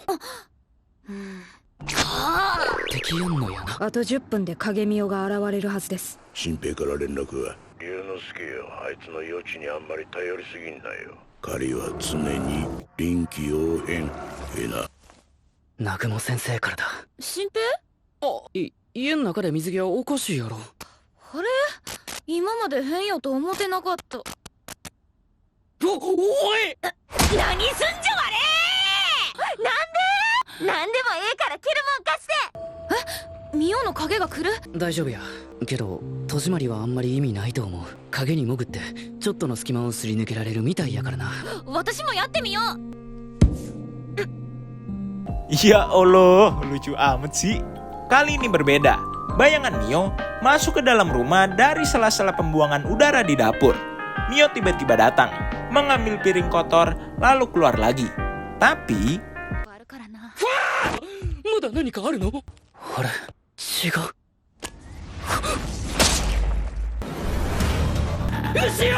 できやんのやな。あと10分で影見代が現れるはずです。新平から連絡は？龍之介よ、あいつの余地にあんまり頼りすぎんなよ。彼は常に臨機応変。な。南雲先生からだ。新平？家の中で水着はおかしいやろ。あれ？今まで変よと思ってなかった。おい！何すんじゃわれー！なんでもええから着るもん貸して。ミオの影が来る？大丈夫や。けど戸締まりはあんまり意味ないと思う。影に潜ってちょっとの隙間をすり抜けられるみたいやからな。私もやってみよう。 Ya Allah, lucu amat sih. Kali ini berbeda. Bayangan Mio masuk ke dalam rumah dari sela-sela pembuangan udara di dapur. Mio tiba-tiba datang, mengambil piring kotor, lalu keluar lagi. Tapi... まだ何かあるの？あれ、違う。後ろ！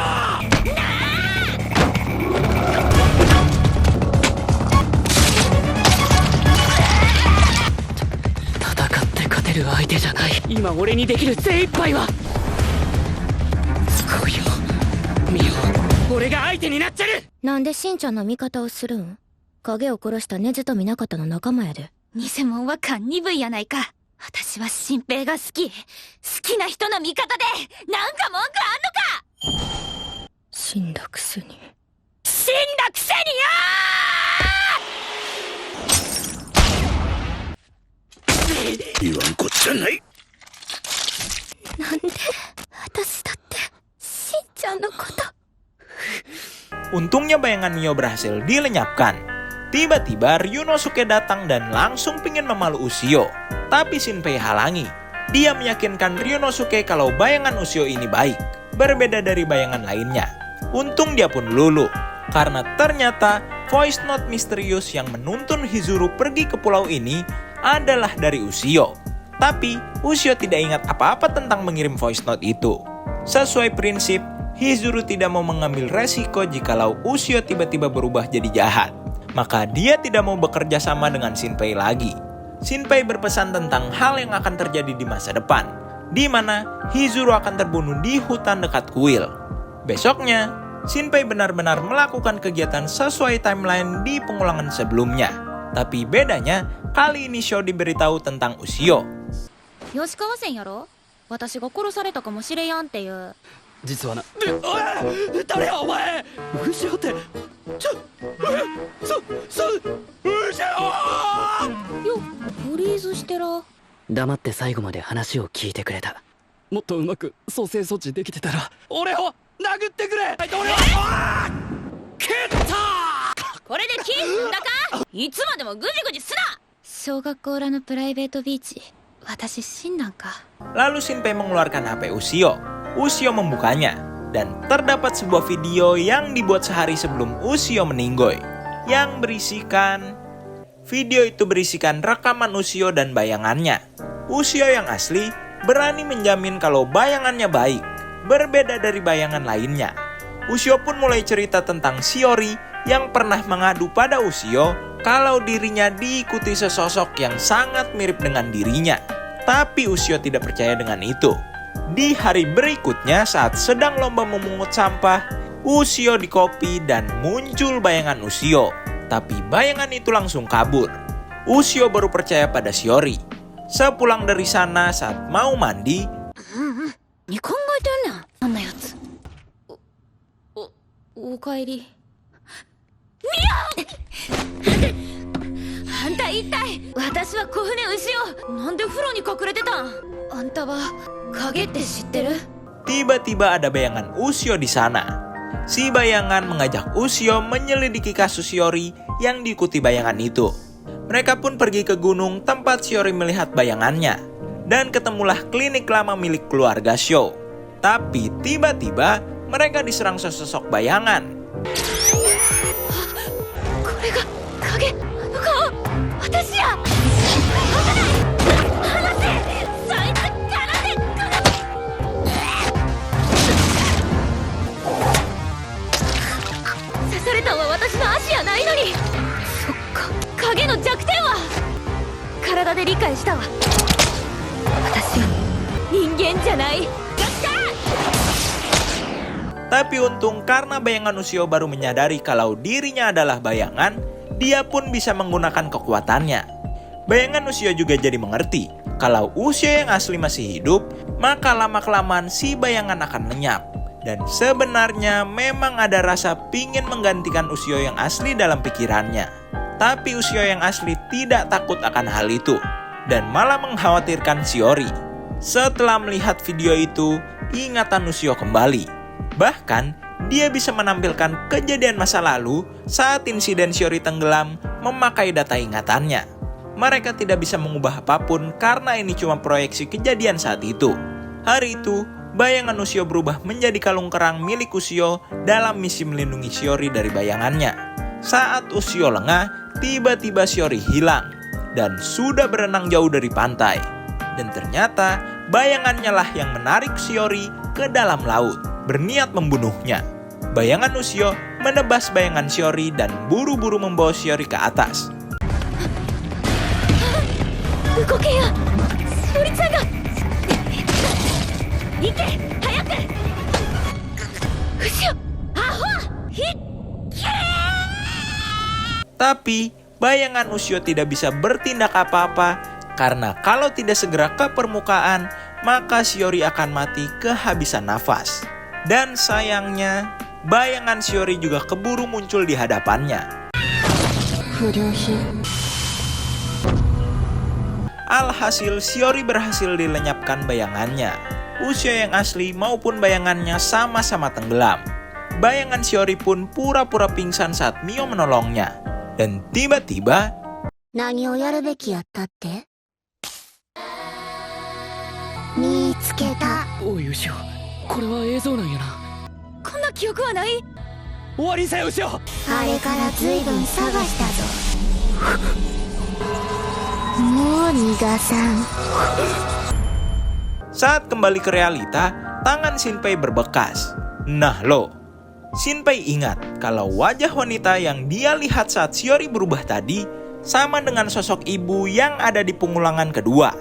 戦って勝てる相手じゃない。今俺にできる精一杯は来いよミオ、俺が相手になっちゃる。なんでしんちゃんの味方をするん？影を殺した根津と南方の仲間やで。偽物は勘鈍いやないか。私は新平が好きな人の味方でなんか文句あんのか。死んだくせに。死んだくせによー！ 言わんこっちゃない。なんで私だってしんちゃんのこと。 Untungnya bayangan Mio berhasil dilenyapkan. Tiba-tiba Ryunosuke datang dan langsung pingin memalu Ushio. Tapi Shinpei halangi. Dia meyakinkan Ryunosuke kalau bayangan Ushio ini baik, berbeda dari bayangan lainnya. Untung dia pun luluh, karena ternyata voice note misterius yang menuntun Hizuru pergi ke pulau ini adalah dari Ushio. Tapi Ushio tidak ingat apa-apa tentang mengirim voice note itu. Sesuai prinsip, Hizuru tidak mau mengambil resiko jikalau Ushio tiba-tiba berubah jadi jahat. Maka dia tidak mau bekerja sama dengan Shinpei lagi. Shinpei berpesan tentang hal yang akan terjadi di masa depan, di mana Hizuru akan terbunuh di hutan dekat kuil. Besoknya, Shinpei benar-benar melakukan kegiatan sesuai timeline di pengulangan sebelumnya. Tapi bedanya, kali ini Sho diberitahu tentang Ushio. 吉川線やろ、私が殺されたかもしれやんっていう。実はな。おい、誰やお前。牛尾って。牛尾。よ、フリーズしてら。黙って最後まで話を聞いてくれた。もっとうまく蘇生措置できてたら俺を殴ってくれ。俺は蹴った。これでキーすんだか。いつまでもグジグジすな。小学校裏のプライベートビーチ、私死んだんか。 Lalu Shinpei mengeluarkan HP Ushio. Ushio membukanya, dan terdapat sebuah video yang dibuat sehari sebelum Ushio meninggoy. Video itu berisikan rekaman Ushio dan bayangannya. Ushio yang asli berani menjamin kalau bayangannya baik, berbeda dari bayangan lainnya. Ushio pun mulai cerita tentang Shiori yang pernah mengadu pada Ushio kalau dirinya diikuti sesosok yang sangat mirip dengan dirinya. Tapi Ushio tidak percaya dengan itu. Di hari berikutnya saat sedang lomba memungut sampah, Ushio dikopi dan muncul bayangan Ushio. Tapi bayangan itu langsung kabur. Ushio baru percaya pada Shiori. Sepulang dari sana saat mau mandi, tiba-tiba ada bayangan Ushio di sana. Si bayangan mengajak Ushio menyelidiki kasus Shiori yang diikuti bayangan itu. Mereka pun pergi ke gunung tempat Shiori melihat bayangannya. Dan ketemulah klinik lama milik keluarga Sho. Tapi tiba-tiba mereka diserang sesosok bayangan. Tapi untung karena bayangan Ushio baru menyadari kalau dirinya adalah bayangan, dia pun bisa menggunakan kekuatannya. Bayangan Ushio juga jadi mengerti kalau Ushio yang asli masih hidup, maka lama-kelamaan si bayangan akan lenyap. Dan sebenarnya memang ada rasa pingin menggantikan Ushio yang asli dalam pikirannya. Tapi Ushio yang asli tidak takut akan hal itu dan malah mengkhawatirkan Shiori. Setelah melihat video itu, ingatan Ushio kembali. Bahkan, dia bisa menampilkan kejadian masa lalu saat insiden Shiori tenggelam memakai data ingatannya. Mereka tidak bisa mengubah apapun karena ini cuma proyeksi kejadian saat itu. Hari itu, bayangan Ushio berubah menjadi kalung kerang milik Ushio dalam misi melindungi Shiori dari bayangannya. Saat Ushio lengah, tiba-tiba Shiori hilang dan sudah berenang jauh dari pantai. Dan ternyata bayangannya lah yang menarik Shiori ke dalam laut, berniat membunuhnya. Bayangan Ushio menebas bayangan Shiori dan buru-buru membawa Shiori ke atas. Tapi bayangan Ushio tidak bisa bertindak apa-apa karena kalau tidak segera ke permukaan, maka Shiori akan mati kehabisan nafas. Dan sayangnya, bayangan Shiori juga keburu muncul di hadapannya. Alhasil, Shiori berhasil dilenyapkan bayangannya. Ushio yang asli maupun bayangannya sama-sama tenggelam. Bayangan Shiori pun pura-pura pingsan saat Mio menolongnya. Dan tiba-tiba, saat kembali ke realita, tangan Shinpei berbekas. Nah lo, Shinpei ingat kalau wajah wanita yang dia lihat saat Shiori berubah tadi sama dengan sosok ibu yang ada di pengulangan kedua.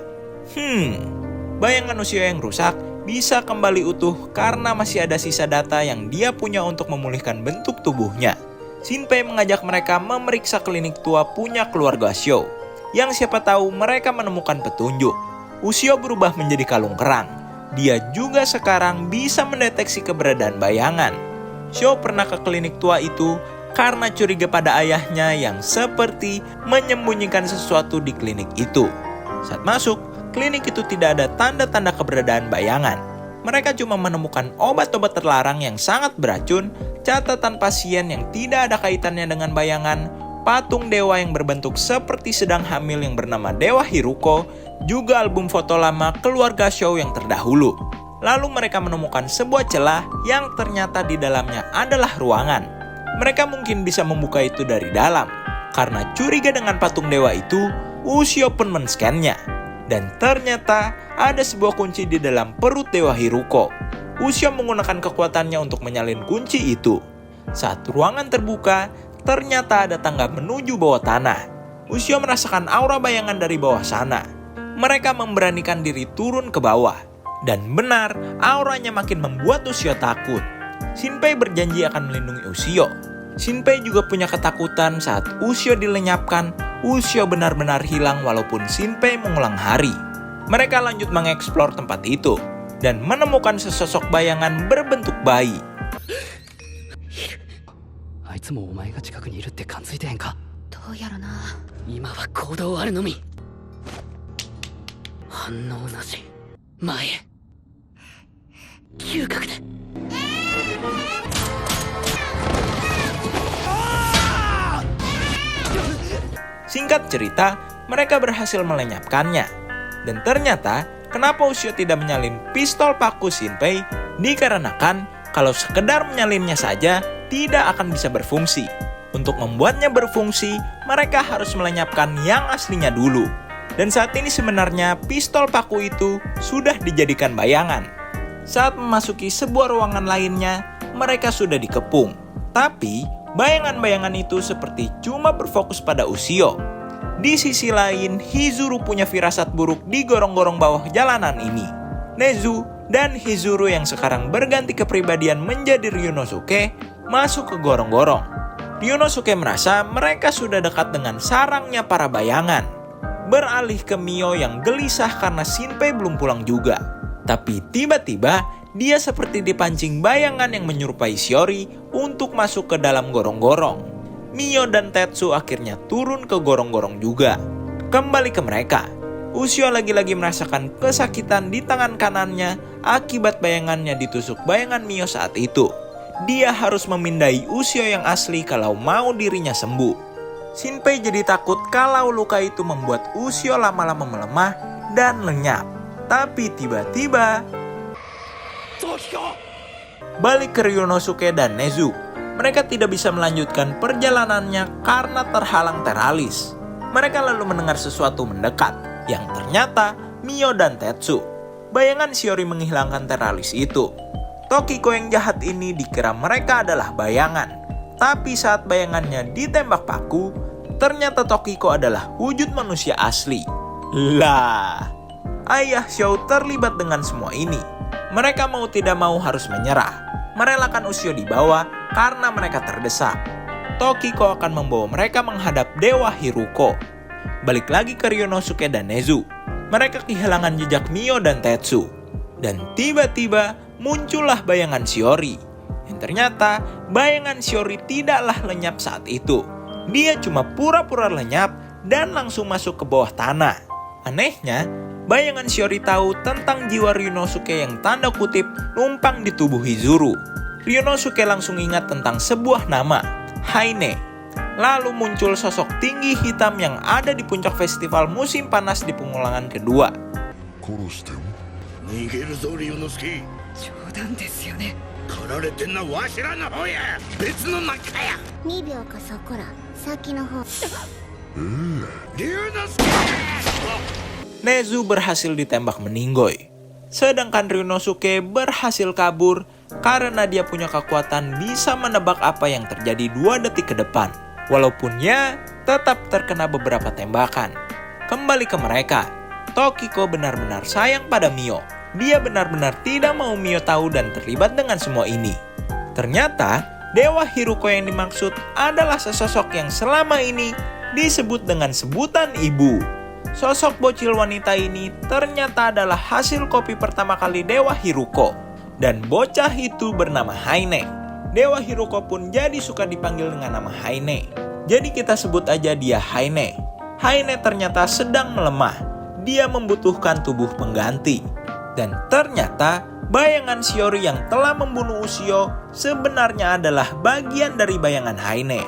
Bayangan Ushio yang rusak bisa kembali utuh karena masih ada sisa data yang dia punya untuk memulihkan bentuk tubuhnya. Shinpei mengajak mereka memeriksa klinik tua punya keluarga Ushio, yang siapa tahu mereka menemukan petunjuk. Ushio berubah menjadi kalung kerang. Dia juga sekarang bisa mendeteksi keberadaan bayangan. Ushio pernah ke klinik tua itu karena curiga pada ayahnya yang seperti menyembunyikan sesuatu di klinik itu. Saat masuk, klinik itu tidak ada tanda-tanda keberadaan bayangan. Mereka cuma menemukan obat-obat terlarang yang sangat beracun, catatan pasien yang tidak ada kaitannya dengan bayangan, patung dewa yang berbentuk seperti sedang hamil yang bernama Dewa Hiruko, juga album foto lama keluarga Ushio yang terdahulu. Lalu mereka menemukan sebuah celah yang ternyata di dalamnya adalah ruangan. Mereka mungkin bisa membuka itu dari dalam. Karena curiga dengan patung dewa itu, Ushio pun men-scan-nya. Dan ternyata ada sebuah kunci di dalam perut Dewa Hiruko. Ushio menggunakan kekuatannya untuk menyalin kunci itu. Saat ruangan terbuka, ternyata ada tangga menuju bawah tanah. Ushio merasakan aura bayangan dari bawah sana. Mereka memberanikan diri turun ke bawah. Dan benar, auranya makin membuat Ushio takut. Shinpei berjanji akan melindungi Ushio. Shinpei juga punya ketakutan saat Ushio dilenyapkan. Ushio benar-benar hilang walaupun Shinpei mengulang hari. Mereka lanjut mengeksplor tempat itu dan menemukan sesosok bayangan berbentuk bayi. あいつもお前が近くにいるって感づいてへんか。どうやらな。今は行動あるのみ。反応なし。前へ。嗅覚で。Singkat cerita, mereka berhasil melenyapkannya. Dan ternyata, kenapa Ushio tidak menyalin pistol paku Shinpei? Dikarenakan, kalau sekedar menyalinnya saja, tidak akan bisa berfungsi. Untuk membuatnya berfungsi, mereka harus melenyapkan yang aslinya dulu. Dan saat ini sebenarnya pistol paku itu sudah dijadikan bayangan. Saat memasuki sebuah ruangan lainnya, mereka sudah dikepung. Tapi, bayangan-bayangan itu seperti cuma berfokus pada Ushio. Di sisi lain, Hizuru punya firasat buruk di gorong-gorong bawah jalanan ini. Nezu dan Hizuru yang sekarang berganti kepribadian menjadi Ryunosuke masuk ke gorong-gorong. Ryunosuke merasa mereka sudah dekat dengan sarangnya para bayangan. Beralih ke Mio yang gelisah karena Shinpei belum pulang juga. Tapi tiba-tiba dia seperti dipancing bayangan yang menyerupai Shiori untuk masuk ke dalam gorong-gorong. Mio dan Tetsu akhirnya turun ke gorong-gorong juga. Kembali ke mereka. Ushio lagi-lagi merasakan kesakitan di tangan kanannya akibat bayangannya ditusuk bayangan Mio saat itu. Dia harus memindai Ushio yang asli kalau mau dirinya sembuh. Shinpei jadi takut kalau luka itu membuat Ushio lama-lama melemah dan lenyap. Tapi tiba-tiba balik ke Ryunosuke dan Nezu. Mereka tidak bisa melanjutkan perjalanannya karena terhalang teralis. Mereka lalu mendengar sesuatu mendekat, yang ternyata Mio dan Tetsu. Bayangan Shiori menghilangkan teralis itu. Tokiko yang jahat ini dikira mereka adalah bayangan. Tapi saat bayangannya ditembak paku, ternyata Tokiko adalah wujud manusia asli. Lah, ayah Shio terlibat dengan semua ini. Mereka mau tidak mau harus menyerah. Merelakan Ushio di bawah karena mereka terdesak. Tokiko akan membawa mereka menghadap Dewa Hiruko. Balik lagi ke Ryunosuke dan Nezu. Mereka kehilangan jejak Mio dan Tetsu. Dan tiba-tiba muncullah bayangan Shiori. Yang ternyata bayangan Shiori tidaklah lenyap saat itu. Dia cuma pura-pura lenyap dan langsung masuk ke bawah tanah. Anehnya, bayangan Shiori tahu tentang jiwa Ryunosuke yang tanda kutip numpang di tubuh Hizuru. Ryunosuke langsung ingat tentang sebuah nama, Haine. Lalu muncul sosok tinggi hitam yang ada di puncak festival musim panas di pengulangan kedua. 逃げるぞ龍之介。冗談ですよね。取られてんのわしらの方や。別の中や。2秒かそこら先の方。龍之介。 Nezu berhasil ditembak meninggoy. Sedangkan Ryunosuke berhasil kabur karena dia punya kekuatan bisa menebak apa yang terjadi 2 detik ke depan. Walaupun ya tetap terkena beberapa tembakan. Kembali ke mereka, Tokiko benar-benar sayang pada Mio. Dia benar-benar tidak mau Mio tahu dan terlibat dengan semua ini. Ternyata Dewa Hiruko yang dimaksud adalah sesosok yang selama ini disebut dengan sebutan ibu. Sosok bocil wanita ini ternyata adalah hasil kopi pertama kali Dewa Hiruko. Dan bocah itu bernama Haine. Dewa Hiruko pun jadi suka dipanggil dengan nama Haine. Jadi kita sebut aja dia Haine. Haine ternyata sedang melemah. Dia membutuhkan tubuh pengganti. Dan ternyata bayangan Shiori yang telah membunuh Ushio sebenarnya adalah bagian dari bayangan Haine.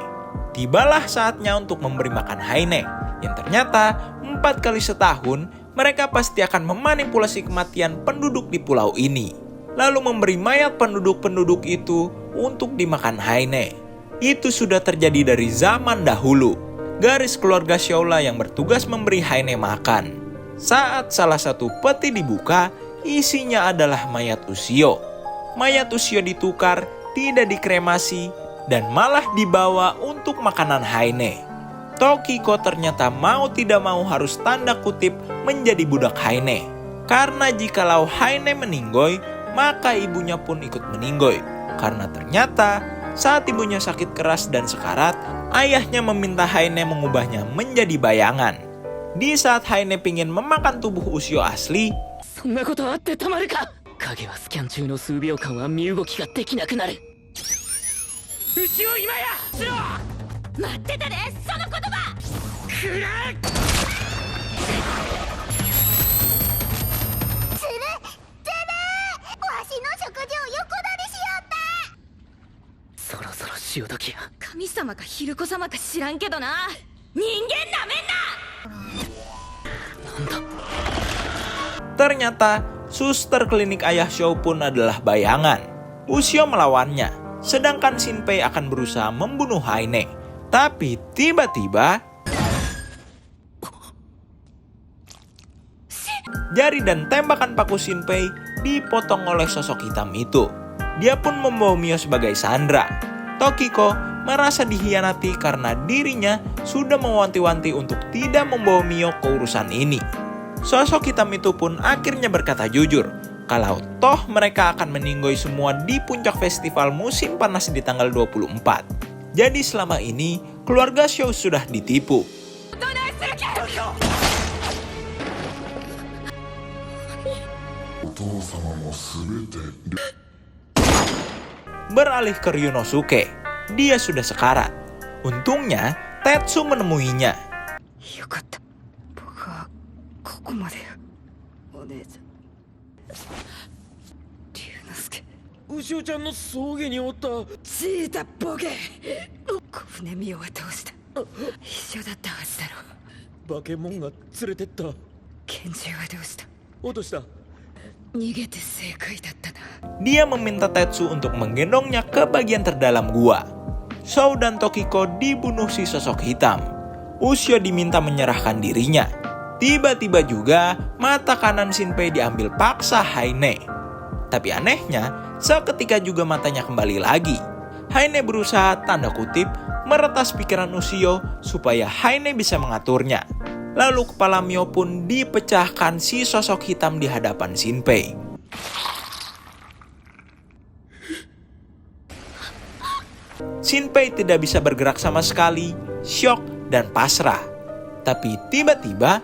Tibalah saatnya untuk memberi makan Haine. Yang ternyata 4 kali setahun mereka pasti akan memanipulasi kematian penduduk di pulau ini. Lalu memberi mayat penduduk-penduduk itu untuk dimakan Haine. Itu sudah terjadi dari zaman dahulu. Garis keluarga Shoula yang bertugas memberi Haine makan. Saat salah satu peti dibuka, isinya adalah mayat Ushio. Mayat Ushio ditukar, tidak dikremasi, dan malah dibawa untuk makanan Haine. Tokiko ternyata mau tidak mau harus tanda kutip menjadi budak Haine. Karena jikalau Haine meninggoy, maka ibunya pun ikut meninggoy. Karena ternyata saat ibunya sakit keras dan sekarat, ayahnya meminta Haine mengubahnya menjadi bayangan. Di saat Haine pingin memakan tubuh Ushio asli, そんなことあってたまるか。影はスキャン中の数秒間は身動きができなくなる。牛を今やしろ。待ってたで、その言葉。くらえ。わしの食事を横取りしよったそろそろ潮時や。神様かヒルコ様か知らんけどな。人間なめんな。なんだ。 ternyata suster klinik ayah Shou pun adalah bayangan. Ushio melawannya, sedangkan Shinpei akan berusaha membunuh Haine. Tapi tiba-tiba jari dan tembakan paku Shinpei dipotong oleh sosok hitam itu. Dia pun membawa Mio sebagai sandera. Tokiko merasa dihianati karena dirinya sudah mewanti-wanti untuk tidak membawa Mio ke urusan ini. Sosok hitam itu pun akhirnya berkata jujur, kalau toh mereka akan meninggoy semua di puncak festival musim panas di tanggal 24. Jadi selama ini, keluarga Shou sudah ditipu. Beralih ke Ryunosuke, dia sudah sekarat. Untungnya, Tetsu menemuinya. よかった。僕はここまで。お姉ちゃん。龍之介。牛尾ちゃんの葬儀におった。チータボケ。小舟美代はどうした。一緒だったはずだろ。化け物が連れてった。拳銃はどうした。落とした。逃げて正解だったな。 Dia meminta Tetsu untuk menggendongnya ke bagian terdalam gua. Shou dan Tokiko dibunuh si sosok hitam. Ushio diminta menyerahkan dirinya. Tiba-tiba juga mata kanan Shinpei diambil paksa Haine. Tapi anehnya, seketika juga matanya kembali lagi. Haine berusaha tanda kutip meretas pikiran Ushio supaya Haine bisa mengaturnya. Lalu kepala Mio pun dipecahkan si sosok hitam di hadapan Shinpei. Shinpei tidak bisa bergerak sama sekali, syok dan pasrah. Tapi tiba-tiba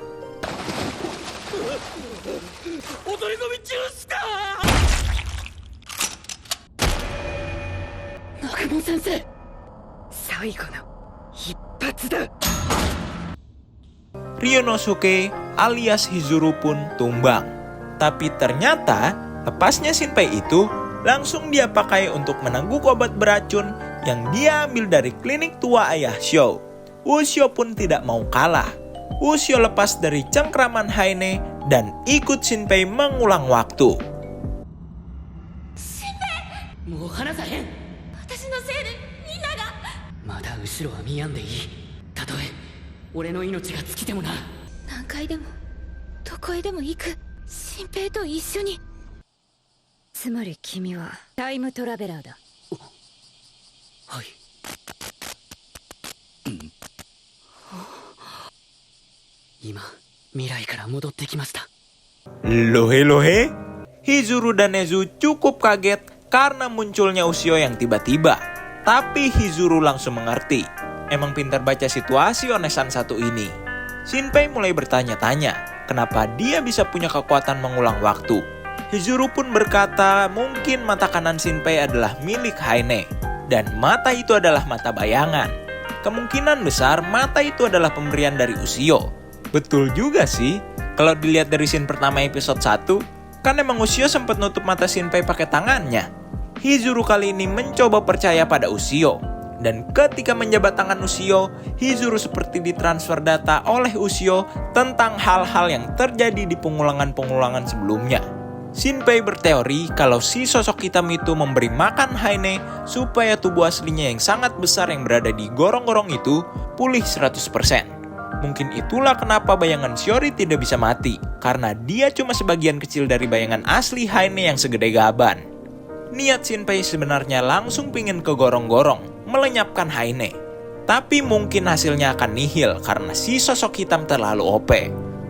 Nakamon sensei. 最後の一発だ。 Ryunosuke alias Hizuru pun tumbang. Tapi ternyata lepasnya Shinpei itu langsung dia pakai untuk menengguk obat beracun yang dia ambil dari klinik tua ayah Shou. Ushio pun tidak mau kalah. Ushio lepas dari cengkraman Haine dan ikut Shinpei mengulang waktu. もう離さへん。私のせいでみんなが。まだ後ろは見やんでいい。たとえ俺の命が尽きてもな。何回でもどこへでも行く。新平と一緒に。つまり君はタイムトラベラーだ。はい。今未来から戻ってきました。 Lohe? Hizuru dan Nezu cukup kaget karena munculnya Ushio yang tiba-tiba. Tapi Hizuru langsung mengerti. Emang pintar baca situasi Onesan satu ini. Shinpei mulai bertanya-tanya kenapa dia bisa punya kekuatan mengulang waktu. Hizuru pun berkata mungkin mata kanan Shinpei adalah milik Haine. Dan mata itu adalah mata bayangan. Kemungkinan besar mata itu adalah pemberian dari Ushio. Betul juga sih. Kalau dilihat dari scene pertama episode 1, kan emang Ushio sempat nutup mata Shinpei pakai tangannya. Hizuru kali ini mencoba percaya pada Ushio. Dan ketika menjabat tangan Ushio, Hizuru seperti ditransfer data oleh Ushio tentang hal-hal yang terjadi di pengulangan-pengulangan sebelumnya. Shinpei berteori kalau si sosok hitam itu memberi makan Haine supaya tubuh aslinya yang sangat besar yang berada di gorong-gorong itu pulih 100%. Mungkin itulah kenapa bayangan Shiori tidak bisa mati, karena dia cuma sebagian kecil dari bayangan asli Haine yang segede gaban. Niat Shinpei sebenarnya langsung pingin ke gorong-gorong, melenyapkan Haine. Tapi mungkin hasilnya akan nihil karena si sosok hitam terlalu OP.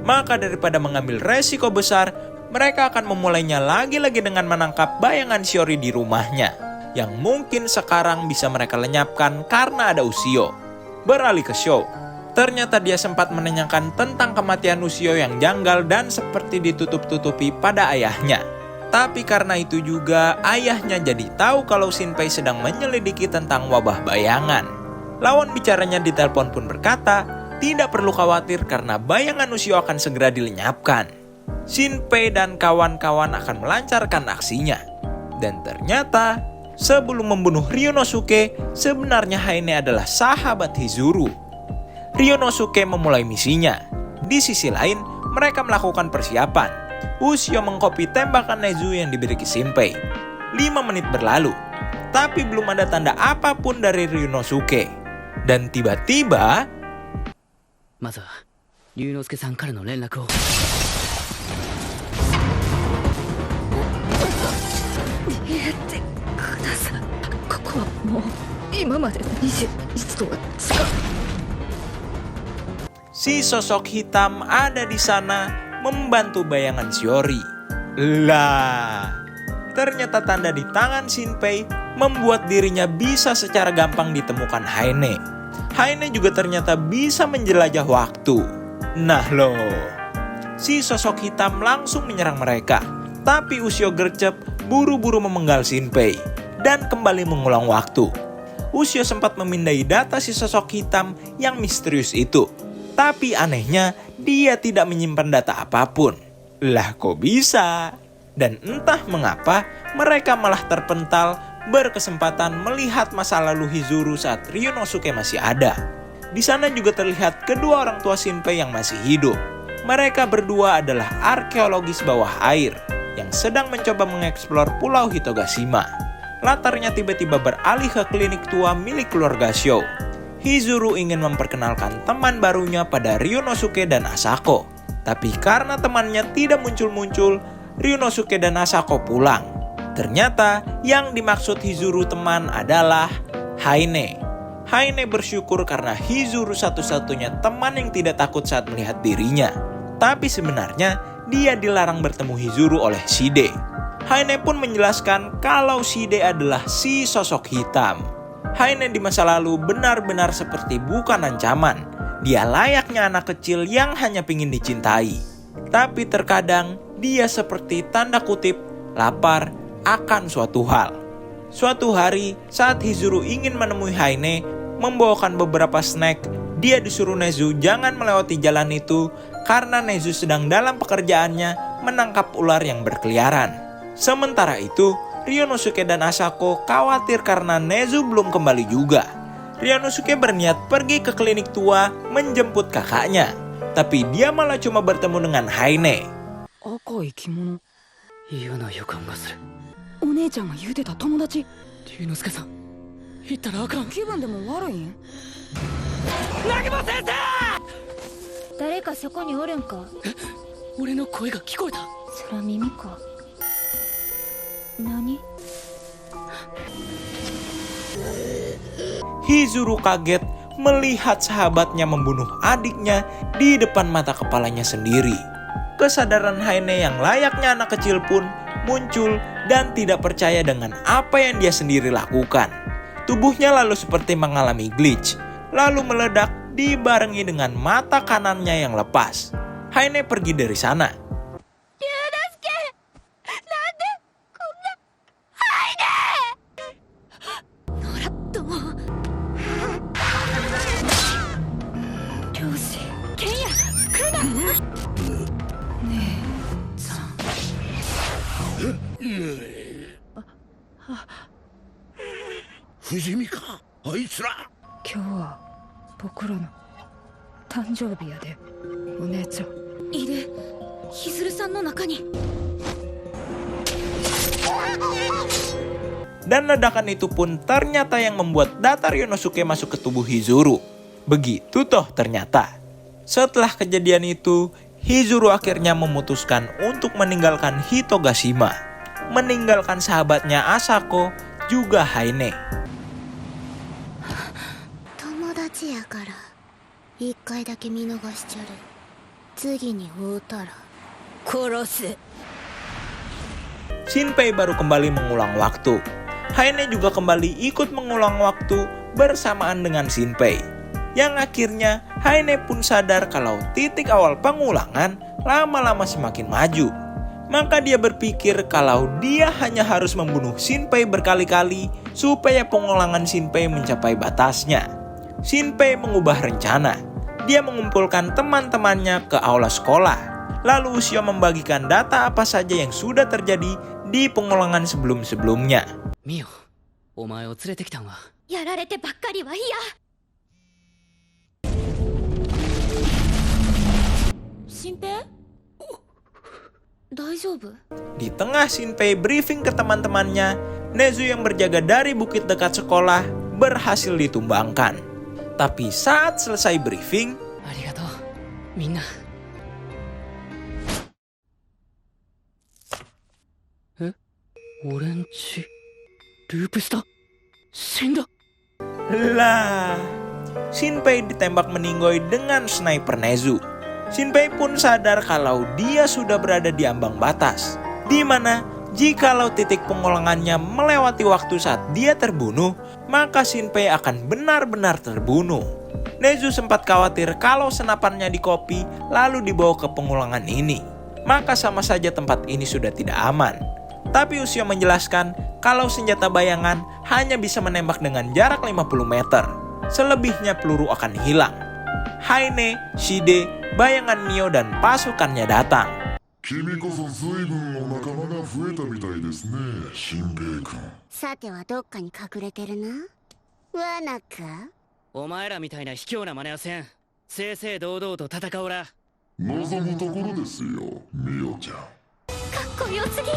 Maka daripada mengambil resiko besar, mereka akan memulainya lagi-lagi dengan menangkap bayangan Shiori di rumahnya, yang mungkin sekarang bisa mereka lenyapkan karena ada Ushio. Beralih ke show. Ternyata dia sempat menanyakan tentang kematian Ushio yang janggal dan seperti ditutup-tutupi pada ayahnya. Tapi karena itu juga, ayahnya jadi tahu kalau Shinpei sedang menyelidiki tentang wabah bayangan. Lawan bicaranya di telepon pun berkata, tidak perlu khawatir karena bayangan Ushio akan segera dilenyapkan. Shinpei dan kawan-kawan akan melancarkan aksinya. Dan ternyata, sebelum membunuh Ryunosuke, sebenarnya Haine adalah sahabat Hizuru. Ryunosuke memulai misinya. Di sisi lain, mereka melakukan persiapan. Ushio mengkopi tembakan Nezu yang diberi ke Shinpei. 5 menit berlalu, tapi belum ada tanda apapun dari Ryunosuke. Dan tiba-tiba... まずは龍之介さんからの連絡を。逃げてください。ここはもう今までの21とは違う。 Si sosok hitam ada di sana membantu bayangan Shiori. Lah, ternyata tanda di tangan Shinpei membuat dirinya bisa secara gampang ditemukan Haine. Haine juga ternyata bisa menjelajah waktu. Nah loh, si sosok hitam langsung menyerang mereka. Tapi Ushio gercep buru-buru memenggal Shinpei dan kembali mengulang waktu. Ushio sempat memindai data si sosok hitam yang misterius itu. Tapi anehnya, dia tidak menyimpan data apapun. Lah kok bisa? Dan entah mengapa, mereka malah terpental berkesempatan melihat masa lalu Hizuru saat Ryunosuke masih ada. Di sana juga terlihat kedua orang tua Shinpei yang masih hidup. Mereka berdua adalah arkeologis bawah air yang sedang mencoba mengeksplor Pulau Hitogashima. Latarnya tiba-tiba beralih ke klinik tua milik keluarga Shou. Hizuru ingin memperkenalkan teman barunya pada Ryunosuke dan Asako. Tapi karena temannya tidak muncul-muncul, Ryunosuke dan Asako pulang. Ternyata yang dimaksud Hizuru teman adalah Haine. Haine bersyukur karena Hizuru satu-satunya teman yang tidak takut saat melihat dirinya. Tapi sebenarnya dia dilarang bertemu Hizuru oleh Shide. Haine pun menjelaskan kalau Shide adalah si sosok hitam. Haine di masa lalu benar-benar seperti bukan ancaman. Dia layaknya anak kecil yang hanya pingin dicintai. Tapi terkadang dia seperti tanda kutip lapar akan suatu hal. Suatu hari saat Hizuru ingin menemui Haine membawakan beberapa snack, dia disuruh Nezu jangan melewati jalan itu karena Nezu sedang dalam pekerjaannya menangkap ular yang berkeliaran. Sementara itu, Ryunosuke dan Asako khawatir karena Nezu belum kembali juga. Ryunosuke berniat pergi ke klinik tua menjemput kakaknya. Tapi dia malah cuma bertemu dengan Haine. 赤い着物、嫌な予感がする。お姉ちゃんが言うてた友達。龍之介さん、行ったらあかん。気分でも悪いん？南雲先生！誰かそこにおるんか？俺の声が聞こえた。空耳か。何？ Hizuru kaget melihat sahabatnya membunuh adiknya di depan mata kepalanya sendiri. Kesadaran Haine yang layaknya anak kecil pun muncul dan tidak percaya dengan apa yang dia sendiri lakukan. Tubuhnya lalu seperti mengalami glitch, lalu meledak dibarengi dengan mata kanannya yang lepas. Haine pergi dari sana. Ryunosuke! Nande konna... Haine! Norato... Ryoshi. Kenya! Kuna! 不死身かあいつら。今日は僕らの誕生日やで、お姉ちゃん。いる。ひずるさんの中に。 Dan ledakan itu pun ternyata yang membuat data Ryunosuke masuk ke tubuh Hizuru. Begitu toh ternyata. Setelah kejadian itu, Hizuru akhirnya memutuskan untuk meninggalkan Hitogashima. Meninggalkan sahabatnya Asako, juga Haine. 友達やから一回だけ見逃しちゃる。次に会うたら殺す。 Shinpei baru kembali mengulang waktu. Haine juga kembali ikut mengulang waktu bersamaan dengan Shinpei. Yang akhirnya Haine pun sadar kalau titik awal pengulangan lama-lama semakin maju. Maka dia berpikir kalau dia hanya harus membunuh Shinpei berkali-kali supaya pengulangan Shinpei mencapai batasnya. Shinpei mengubah rencana. Dia mengumpulkan teman-temannya ke aula sekolah. Lalu Ushio membagikan data apa saja yang sudah terjadi di pengulangan sebelum-sebelumnya. ミオ、お前を連れてきたんは。やられてばっかりは嫌。新平？大丈夫？ Di tengah Shinpei briefing ke teman-temannya, Nezu yang berjaga dari bukit dekat sekolah berhasil ditumbangkan. Tapi saat selesai briefing, ありがとう、みんな。え、俺んちループした？死んだ。 lah, Shinpei ditembak meninggoy dengan sniper Nezu. Shinpei pun sadar kalau dia sudah berada di ambang batas, di mana jikalau titik pengulangannya melewati waktu saat dia terbunuh, maka Shinpei akan benar-benar terbunuh. Nezu sempat khawatir kalau senapannya dikopi lalu dibawa ke pengulangan ini, maka sama saja tempat ini sudah tidak aman. Tapi Ushio menjelaskan kalau senjata bayangan hanya bisa menembak dengan jarak 50 meter. Selebihnya peluru akan hilang. Haine, Shide, bayangan Mio dan pasukannya datang. 君こそ随分お仲間が増えたみたいですね、新平君。さてはどっかに隠れてるな。罠か。お前らみたいな卑怯な真似はせん。正々堂々と戦おら。望むところですよ、ミオちゃん。かっこよすぎ。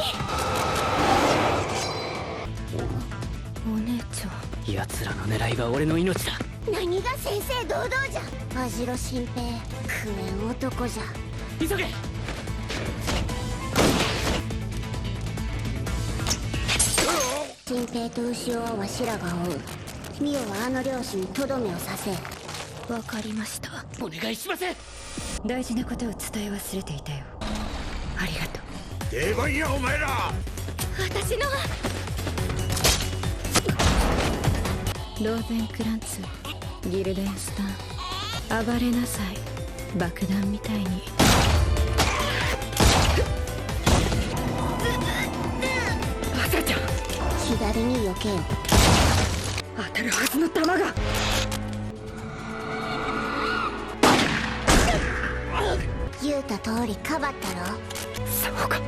お姉ちゃん。奴らの狙いは俺の命だ。何が正々堂々じゃ。網代新平クエン男じゃ。急げ。新平と牛尾はわしらが追う。ミオはあの漁師にとどめをさせ。わかりました。お願いします。大事なことを伝え忘れていたよ。ありがとう。出番やお前ら。私のローゼンクランツ、ギルデンスタン、暴れなさい。爆弾みたいに。朝ちゃん、左に避けよ。当たるはずの弾が。言うた通りかばったろ。そうか。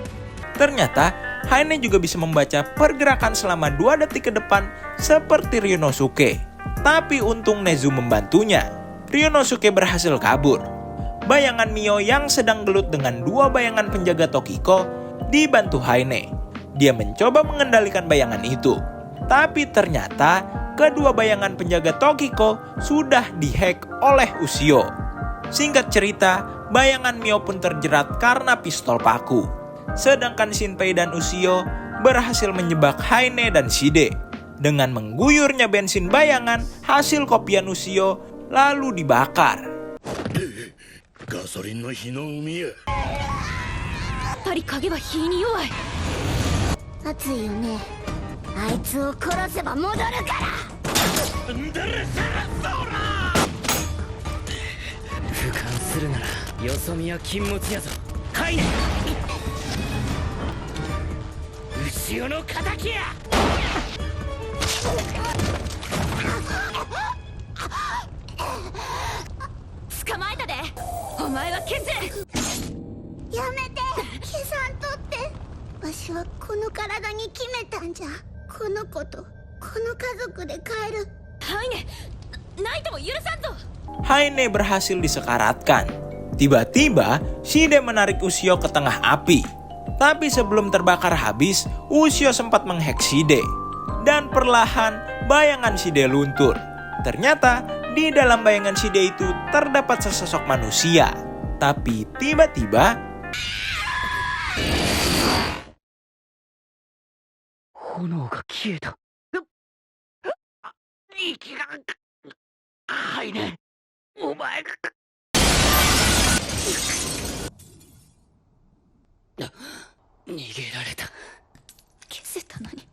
Ternyata Haine juga bisa membaca pergerakan selama 2 detik ke depan seperti Ryunosuke. Tapi untung Nezu membantunya. Ryunosuke berhasil kabur. Bayangan Mio yang sedang gelut dengan 2 bayangan penjaga Tokiko dibantu Haine. Dia mencoba mengendalikan bayangan itu. Tapi ternyata kedua bayangan penjaga Tokiko sudah dihack oleh Ushio. Singkat cerita, bayangan Mio pun terjerat karena pistol paku. Sedangkan Shinpei dan Ushio berhasil menjebak Haine dan Shide dengan mengguyurnya bensin bayangan hasil kopian Ushio lalu dibakar. ガソリンの火の海や。やっぱり影は火に弱い。熱いよね。あいつを殺せば戻るから。俯瞰するならよそ見は禁物やぞ。ハイネ後ろの敵や。捕まえたで。お前は消せ。やめて。消さんとって。わしはこの体に決めたんじゃ。この子とこの家族で帰る。ハイネ、ナイトも許さんぞ。Haine berhasil disekaratkan. Tiba-tiba, Shide menarik Ushio ke tengah api. Tapi sebelum terbakar habis, Ushio sempat menghack Shide. Dan perlahan, bayangan Shide luntur. Ternyata, di dalam bayangan Shide itu terdapat sesosok manusia. Tapi tiba-tiba, 炎が消えた。息が。ハイネ、お前。逃げられた。消せたのに。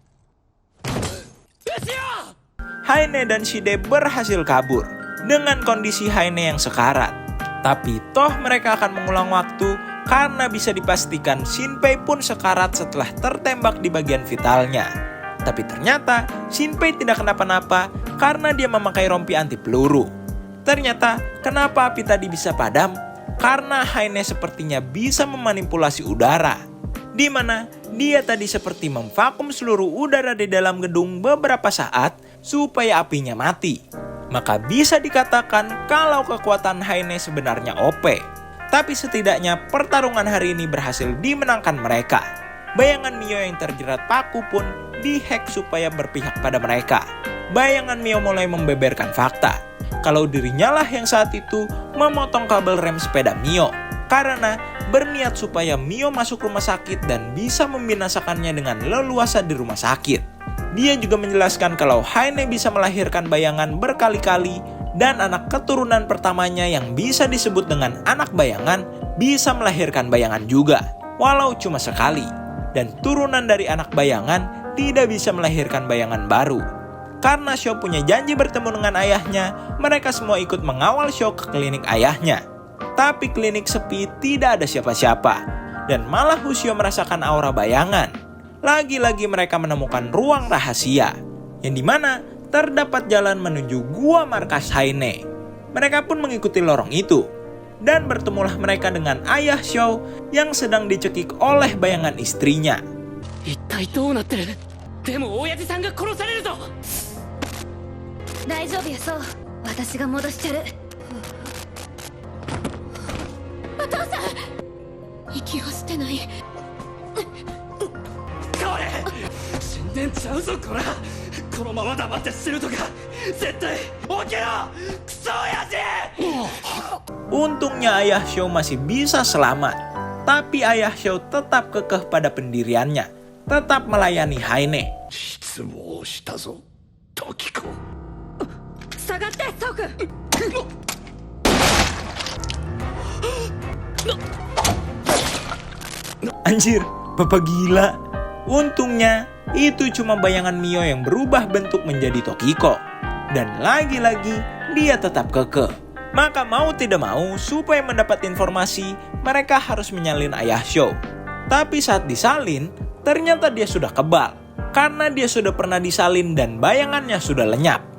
Haine dan Shide berhasil kabur dengan kondisi Haine yang sekarat. Tapi toh mereka akan mengulang waktu karena bisa dipastikan Shinpei pun sekarat setelah tertembak di bagian vitalnya. Tapi ternyata Shinpei tidak kenapa-napa karena dia memakai rompi anti peluru. Ternyata kenapa api tadi bisa padam? Karena Haine sepertinya bisa memanipulasi udara, di mana dia tadi seperti memvakum seluruh udara di dalam gedung beberapa saat supaya apinya mati. Maka bisa dikatakan kalau kekuatan Haine sebenarnya OP. Tapi setidaknya pertarungan hari ini berhasil dimenangkan mereka. Bayangan Mio yang terjerat paku pun dihack supaya berpihak pada mereka. Bayangan Mio mulai membeberkan fakta kalau dirinya lah yang saat itu memotong kabel rem sepeda Mio karena berniat supaya Mio masuk rumah sakit dan bisa membinasakannya dengan leluasa di rumah sakit. Dia juga menjelaskan kalau Haine bisa melahirkan bayangan berkali-kali dan anak keturunan pertamanya yang bisa disebut dengan anak bayangan bisa melahirkan bayangan juga, walau cuma sekali. Dan turunan dari anak bayangan tidak bisa melahirkan bayangan baru. Karena Shou punya janji bertemu dengan ayahnya, mereka semua ikut mengawal Shou ke klinik ayahnya. Tapi klinik sepi, tidak ada siapa-siapa. Dan malah Ushio merasakan aura bayangan. Lagi-lagi mereka menemukan ruang rahasia, yang dimana terdapat jalan menuju gua markas Haine. Mereka pun mengikuti lorong itu. Dan bertemulah mereka dengan ayah Shou yang sedang dicekik oleh bayangan istrinya. 一体どうなってる。でも親父さんが殺されるぞ。大丈夫やそう。私が戻してる。お父さん、息を捨てない。これ死んでんちゃうぞこら。このまま黙って死ぬとか絶対起きろクソ親父。 Untungnya ayah Shou masih bisa selamat. Tapi ayah Shou tetap kekeh pada pendiriannya, tetap melayani Haine. 失望したぞ時子。下がってソウ君。 Anjir, bapak gila. Untungnya itu cuma bayangan Mio yang berubah bentuk menjadi Tokiko. Dan lagi-lagi dia tetap kekeh. Maka mau tidak mau, supaya mendapat informasi, mereka harus menyalin ayah Shou. Tapi saat disalin, ternyata dia sudah kebal. Karena dia sudah pernah disalin dan bayangannya sudah lenyap.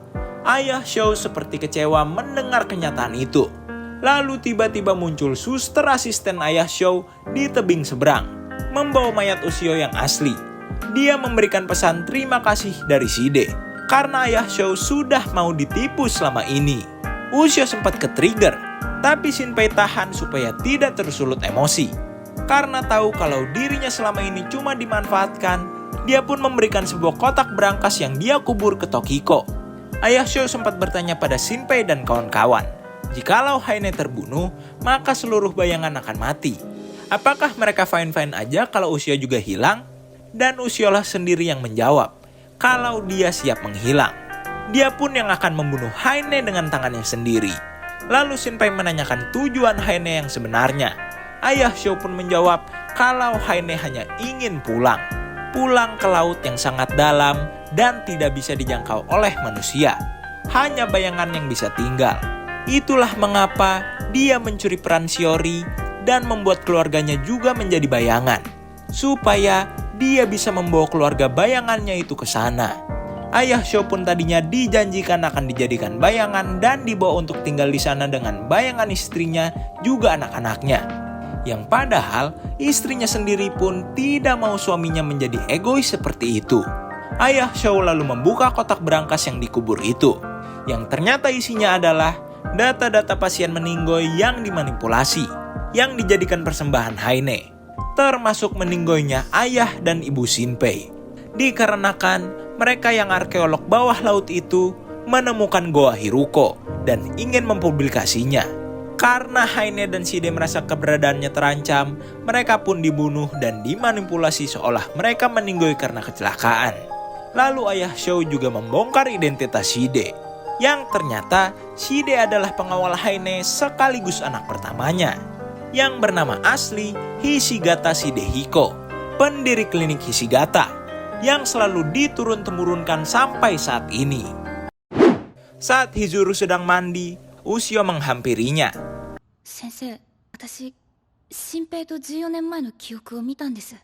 Ayah Shou seperti kecewa mendengar kenyataan itu. Lalu tiba-tiba muncul suster asisten ayah Shou di tebing seberang, membawa mayat Ushio yang asli. Dia memberikan pesan terima kasih dari Shide, karena ayah Shou sudah mau ditipu selama ini. Ushio sempat ke-trigger, tapi Shinpei tahan supaya tidak tersulut emosi. Karena tahu kalau dirinya selama ini cuma dimanfaatkan, dia pun memberikan sebuah kotak berangkas yang dia kubur ke Tokiko. Ayah Shou sempat bertanya pada Shinpei dan kawan-kawan, jikalau Haine terbunuh, maka seluruh bayangan akan mati. Apakah mereka fine-fine aja kalau Ushio juga hilang? dan Usiolah sendiri yang menjawab kalau dia siap menghilang. Dia pun yang akan membunuh Haine dengan tangannya sendiri. Lalu Shinpei menanyakan tujuan Haine yang sebenarnya. Ayah Shou pun menjawab kalau Haine hanya ingin pulang ke laut yang sangat dalam dan tidak bisa dijangkau oleh manusia. Hanya bayangan yang bisa tinggal. Itulah mengapa dia mencuri peran Shiori dan membuat keluarganya juga menjadi bayangan, supaya dia bisa membawa keluarga bayangannya itu ke sana. Ayah Shou pun tadinya dijanjikan akan dijadikan bayangan dan dibawa untuk tinggal di sana dengan bayangan istrinya juga anak-anaknya. Yang padahal istrinya sendiri pun tidak mau suaminya menjadi egois seperti itu. Ayah Shou lalu membuka kotak berangkas yang dikubur itu, yang ternyata isinya adalah data-data pasien meninggoy yang dimanipulasi, yang dijadikan persembahan Haine, termasuk meninggoynya ayah dan ibu Shinpei. Dikarenakan mereka yang arkeolog bawah laut itu menemukan Goa Hiruko dan ingin mempublikasinya. Karena Haine dan Shide merasa keberadaannya terancam, mereka pun dibunuh dan dimanipulasi seolah mereka meninggoy karena kecelakaan. Lalu ayah Shou juga membongkar identitas Shide, yang ternyata Shide adalah pengawal Haine sekaligus anak pertamanya, yang bernama asli Hishigata Shidehiko, pendiri klinik Hishigata, yang selalu diturun-temurunkan sampai saat ini. Saat Hizuru sedang mandi, Ushio menghampirinya. 先生、私、新平と14年前の記憶を見たんです。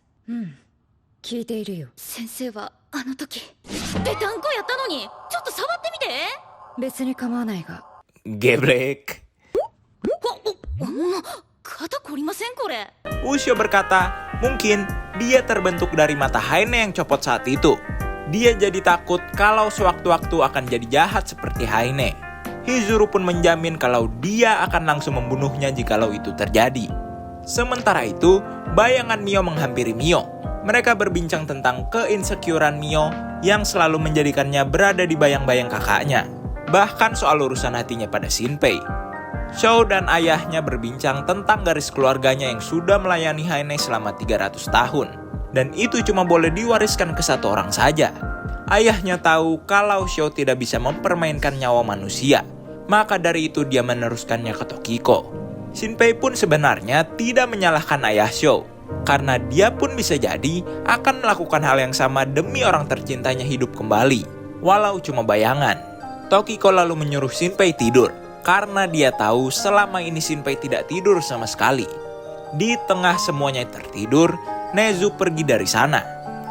聞いているよ。先生はあの時ぺたんこやったのに、ちょっと触ってみて。別に構わないが。 Geblek. 肩凝りませんこれ。 Ushio berkata, mungkin dia terbentuk dari mata Haine yang copot saat itu. Dia jadi takut kalau sewaktu-waktu akan jadi jahat seperti Haine. Hizuru pun menjamin kalau dia akan langsung membunuhnya jikalau itu terjadi. Sementara itu, bayangan Mio menghampiri Mio. Mereka berbincang tentang keinsecurean Mio yang selalu menjadikannya berada di bayang-bayang kakaknya. Bahkan soal urusan hatinya pada Shinpei. Shou dan ayahnya berbincang tentang garis keluarganya yang sudah melayani Haine selama 300 tahun. Dan itu cuma boleh diwariskan ke satu orang saja. Ayahnya tahu kalau Shou tidak bisa mempermainkan nyawa manusia. Maka dari itu dia meneruskannya ke Tokiko. Shinpei pun sebenarnya tidak menyalahkan ayah Shou, karena dia pun bisa jadi akan melakukan hal yang sama demi orang tercintanya hidup kembali, walau cuma bayangan. Tokiko lalu menyuruh Shinpei tidur, karena dia tahu selama ini Shinpei tidak tidur sama sekali. Di tengah semuanya tertidur, Nezu pergi dari sana.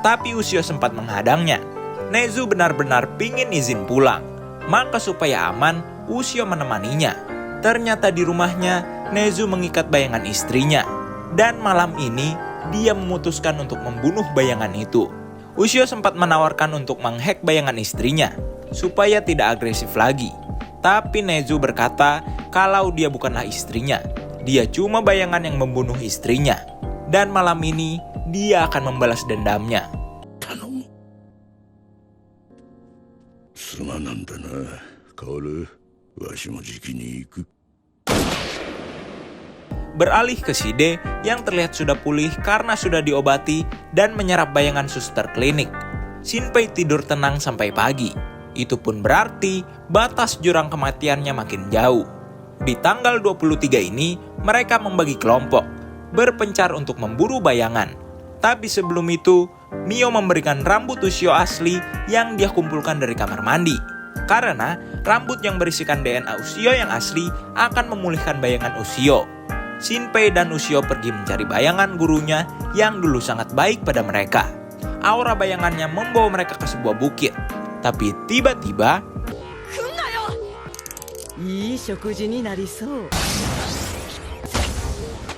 Tapi Ushio sempat menghadangnya. Nezu benar-benar pingin izin pulang. Maka supaya aman, Ushio menemaninya. Ternyata di rumahnya, Nezu mengikat bayangan istrinya. Dan malam ini, dia memutuskan untuk membunuh bayangan itu. Ushio sempat menawarkan untuk menghack bayangan istrinya, supaya tidak agresif lagi. Tapi Nezu berkata kalau dia bukanlah istrinya. Dia cuma bayangan yang membunuh istrinya. Dan malam ini, dia akan membalas dendamnya. すまなんだな、薫。わしもじきに行く。 Beralih ke Shide yang terlihat sudah pulih karena sudah diobati dan menyerap bayangan suster klinik. Shinpei tidur tenang sampai pagi. Itu pun berarti batas jurang kematiannya makin jauh. Di tanggal 23 ini, mereka membagi kelompok, berpencar untuk memburu bayangan. Tapi sebelum itu, Mio memberikan rambut Ushio asli yang dia kumpulkan dari kamar mandi. Karena rambut yang berisikan DNA Ushio yang asli akan memulihkan bayangan Ushio. Shinpei dan Ushio pergi mencari bayangan gurunya yang dulu sangat baik pada mereka. Aura bayangannya membawa mereka ke sebuah bukit. Tapi tiba-tiba, いい食事になりそう。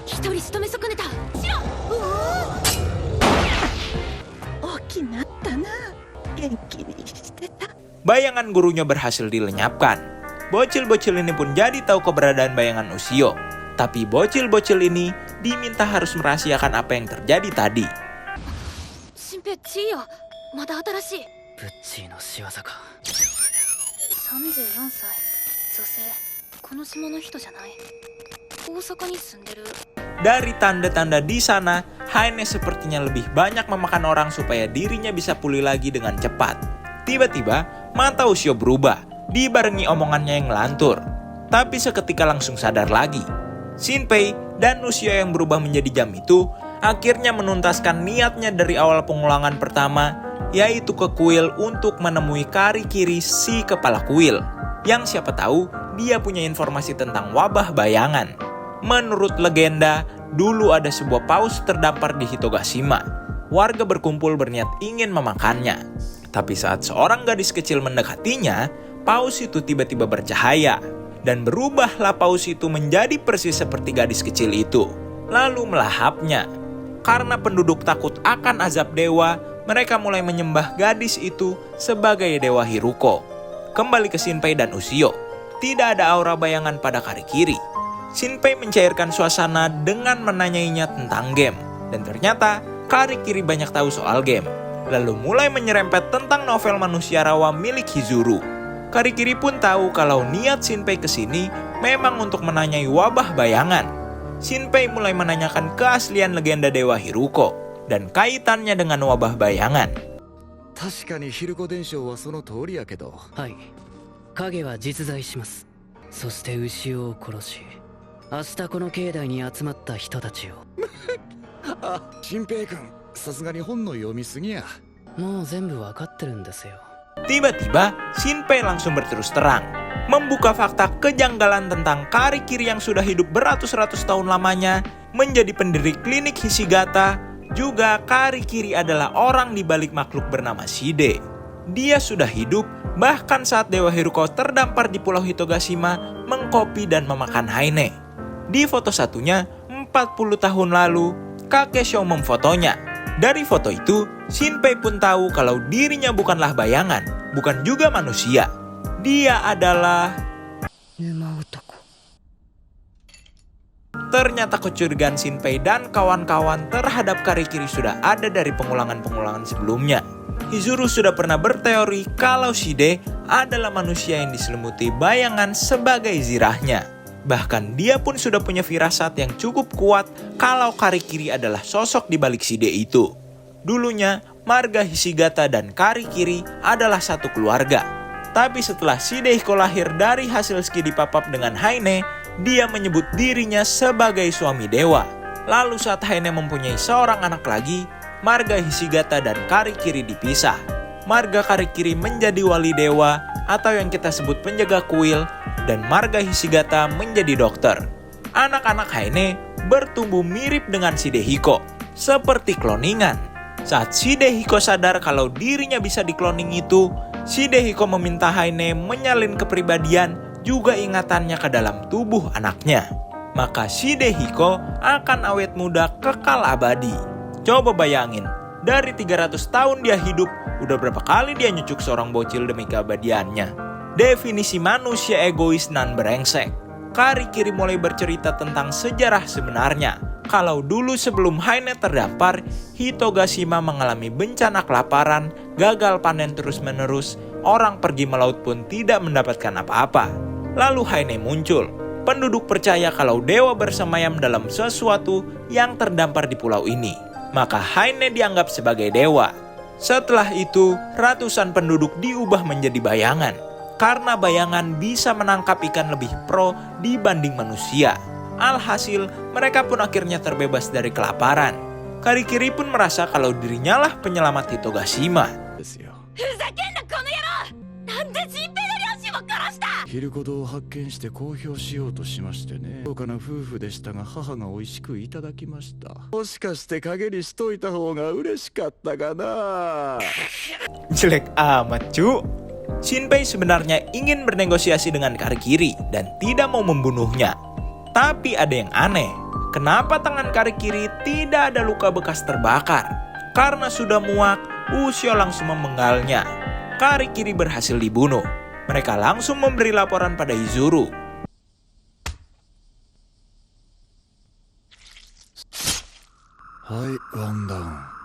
一人仕留め損ねた。シロ。大きなったな。元気にしてた。 bayangan gurunya berhasil dilenyapkan. Bocil-bocil ini pun jadi tahu keberadaan bayangan Ushio. Tapi bocil-bocil ini diminta harus merahasiakan apa yang terjadi tadi. 新平ちいよ、まだ新しい。ブッチーの仕業か。34歳、女性。この島の人じゃない。大阪に住んでる。 Dari tanda-tanda di sana, Haine sepertinya lebih banyak memakan orang supaya dirinya bisa pulih lagi dengan cepat. Tiba-tiba, mata Ushio berubah, dibarengi omongannya yang ngelantur. Tapi seketika langsung sadar lagi. Shinpei dan Ushio yang berubah menjadi jam itu akhirnya menuntaskan niatnya dari awal pengulangan pertama, yaitu ke kuil untuk menemui Karikiri si kepala kuil. Yang siapa tahu dia punya informasi tentang wabah bayangan. Menurut legenda, dulu ada sebuah paus terdampar di Hitogashima. Warga berkumpul berniat ingin memakannya. Tapi saat seorang gadis kecil mendekatinya, paus itu tiba-tiba bercahaya. Dan berubahlah paus itu menjadi persis seperti gadis kecil itu. Lalu melahapnya. Karena penduduk takut akan azab dewa, mereka mulai menyembah gadis itu sebagai dewa Hiruko. Kembali ke Shinpei dan Ushio. Tidak ada aura bayangan pada Karikiri. Shinpei mencairkan suasana dengan menanyainya tentang game. Dan ternyata Karikiri banyak tahu soal game. Lalu mulai menyerempet tentang novel manusia rawa milik Hizuru. Karikiri pun tahu kalau niat Shinpei kesini memang untuk menanyai wabah bayangan. Shinpei mulai menanyakan keaslian legenda dewa Hiruko dan kaitannya dengan wabah bayangan. 確かにヒルコ伝承はその通りやけど。はい、影は実在します。そして牛を殺し、明日この境内に集まった人たちを。あ、新平君、さすがに本の読みすぎや。もう全部わかってるんですよ。 Tiba-tiba, Shinpei langsung berterus terang, membuka fakta kejanggalan tentang Karikiri yang sudah hidup beratus-ratus tahun lamanya, menjadi pendiri klinik Hishigata. Juga Karikiri adalah orang di balik makhluk bernama Shide. Dia sudah hidup bahkan saat Dewa Hiruko terdampar di Pulau Hitogashima mengkopi dan memakan Haine. Di foto satunya, 40 tahun lalu, Kakesho memfotonya. Dari foto itu, Shinpei pun tahu kalau dirinya bukanlah bayangan, bukan juga manusia. Dia adalah... Ternyata kecurigaan Shinpei dan kawan-kawan terhadap Karikiri sudah ada dari pengulangan-pengulangan sebelumnya. Hizuru sudah pernah berteori kalau Shide adalah manusia yang diselimuti bayangan sebagai zirahnya. Bahkan dia pun sudah punya firasat yang cukup kuat kalau Karikiri adalah sosok di balik Shide itu. Dulunya, marga Hishigata dan Karikiri adalah satu keluarga. Tapi setelah Shidehiko lahir dari hasil ski dipapap dengan Haine, dia menyebut dirinya sebagai suami dewa. Lalu saat Haine mempunyai seorang anak lagi, marga Hishigata dan Karikiri dipisah. Marga Karikiri menjadi wali dewa atau yang kita sebut penjaga kuil, dan marga Hishigata menjadi dokter. Anak-anak Haine bertumbuh mirip dengan Shidehiko, seperti kloningan. Saat Shidehiko sadar kalau dirinya bisa dikloning itu, Shidehiko meminta Haine menyalin kepribadian juga ingatannya ke dalam tubuh anaknya. Maka Shidehiko akan awet muda kekal abadi. Coba bayangin, dari 300 tahun dia hidup, udah berapa kali dia nyucuk seorang bocil demi keabadiannya. Definisi manusia egois nan brengsek. Karikiri mulai bercerita tentang sejarah sebenarnya. Kalau dulu sebelum Haine terdampar, Hitogashima mengalami bencana kelaparan, gagal panen terus-menerus, orang pergi melaut pun tidak mendapatkan apa-apa. Lalu Haine muncul. Penduduk percaya kalau dewa bersemayam dalam sesuatu yang terdampar di pulau ini. Maka Haine dianggap sebagai dewa. Setelah itu, ratusan penduduk diubah menjadi bayangan. Karena bayangan bisa menangkap ikan lebih pro dibanding manusia. Alhasil, mereka pun akhirnya terbebas dari kelaparan. Karikiri pun merasa kalau dirinya lah penyelamat Hitogashima. ヒルコドを発見して公表しようとしましてね。豪華な夫婦でしたが母が美味しくいただきました。もしかして陰にしといた方が嬉しかったかな。 Jelek amat, cu. Shinpei sebenarnya ingin bernegosiasi dengan Karikiri dan tidak mau membunuhnya. Tapi ada yang aneh. Kenapa tangan Karikiri tidak ada luka bekas terbakar? Karena sudah muak, Ushio langsung memenggalnya. Karikiri berhasil dibunuh. Mereka langsung memberi laporan pada Hizuru. Hai, one down.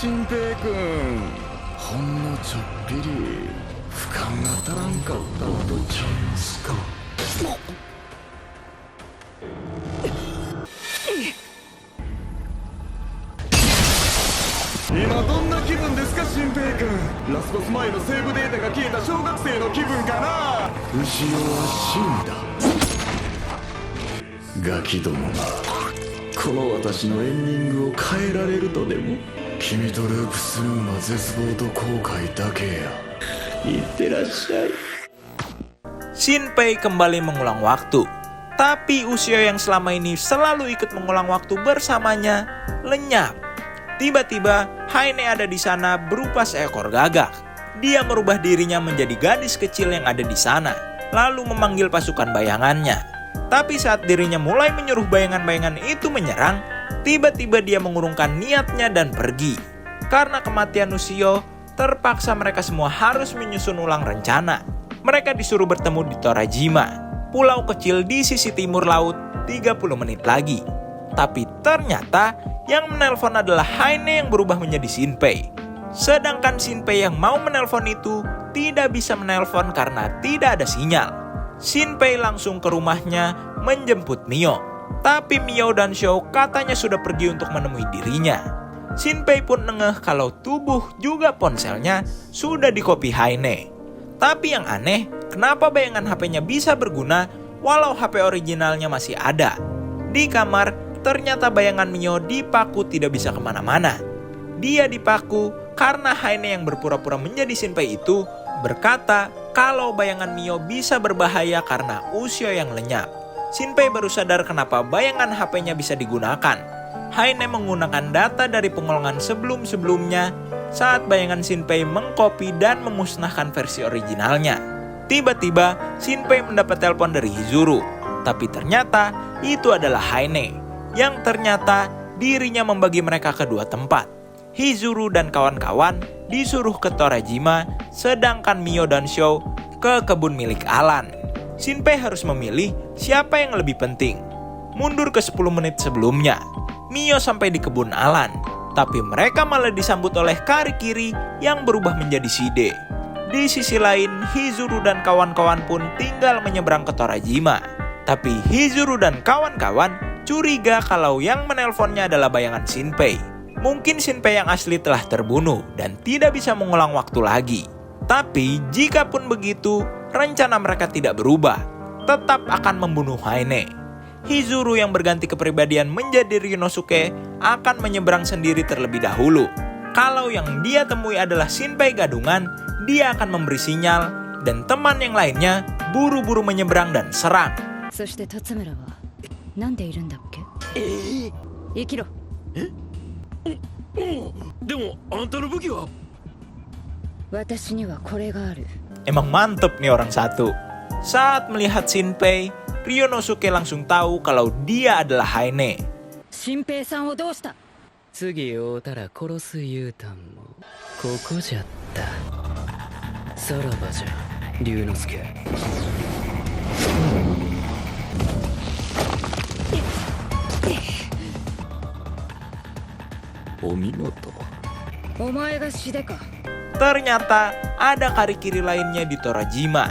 Shinpei-kun, ほんのちょっぴり俯瞰が足らんかったのとチャンスか。今どんな気分ですか新平君。ラスボス前のセーブデータが消えた小学生の気分かな。牛尾は死んだ。ガキどもがこの私のエンディングを変えられるとでも。君とループするのは絶望と後悔だけや。いってらっしゃい。Shinpei kembali mengulang waktu, tapi Ushio yang selama ini selalu ikut mengulang waktu bersamanya lenyap. Tiba-tiba Haine ada di sana berupa seekor gagak. Dia merubah dirinya menjadi gadis kecil yang ada di sana, lalu memanggil pasukan bayangannya. Tapi saat dirinya mulai menyuruh bayangan-bayangan itu menyerang, tiba-tiba dia mengurungkan niatnya dan pergi. Karena kematian Ushio, terpaksa mereka semua harus menyusun ulang rencana. Mereka disuruh bertemu di Torajima, pulau kecil di sisi timur laut, 30 menit lagi. Tapi ternyata yang menelpon adalah Haine yang berubah menjadi Shinpei. Sedangkan Shinpei yang mau menelpon itu tidak bisa menelpon karena tidak ada sinyal. Shinpei langsung ke rumahnya menjemput Mio. Tapi Mio dan Shou katanya sudah pergi untuk menemui dirinya. Shinpei pun ngeh kalau tubuh juga ponselnya sudah dikopi Haine. Tapi yang aneh, kenapa bayangan HP-nya bisa berguna walau HP originalnya masih ada? Di kamar, ternyata bayangan Mio dipaku tidak bisa kemana-mana. Dia dipaku karena Haine yang berpura-pura menjadi Shinpei itu berkata kalau bayangan Mio bisa berbahaya karena Ushio yang lenyap. Shinpei baru sadar kenapa bayangan HP-nya bisa digunakan. Haine menggunakan data dari pengolongan sebelum-sebelumnya saat bayangan Shinpei mengkopi dan memusnahkan versi originalnya. Tiba-tiba Shinpei mendapat telepon dari Hizuru, tapi ternyata itu adalah Haine, yang ternyata dirinya membagi mereka ke dua tempat. Hizuru dan kawan-kawan disuruh ke Torajima, sedangkan Mio dan Shou ke kebun milik Alan. Shinpei harus memilih siapa yang lebih penting. Mundur ke 10 menit sebelumnya, Mio sampai di kebun Alan, tapi mereka malah disambut oleh Karikiri yang berubah menjadi Shide. Di sisi lain, Hizuru dan kawan-kawan pun tinggal menyeberang ke Torajima. Tapi Hizuru dan kawan-kawan curiga kalau yang menelponnya adalah bayangan Shinpei. Mungkin Shinpei yang asli telah terbunuh dan tidak bisa mengulang waktu lagi. Tapi jika pun begitu, rencana mereka tidak berubah, tetap akan membunuh Haine. Hizuru yang berganti kepribadian menjadi Ryunosuke akan menyeberang sendiri terlebih dahulu. Kalau yang dia temui adalah Shinpei gadungan, dia akan memberi sinyal dan teman yang lainnya buru-buru menyeberang dan serang. そして辰村はなんでいるんだっけ？生きろ。でもあんたの武器は？私にはこれがある。 Emang mantep nih orang satu. Saat melihat Shinpei, Ryunosuke langsung tahu kalau dia adalah Haine. 新平さんをどうした？次会うたら殺す言うたんもここじゃった。さらばじゃ龍之介。お見事。お前がシデか。 Ternyata ada Karikiri lainnya di Torajima.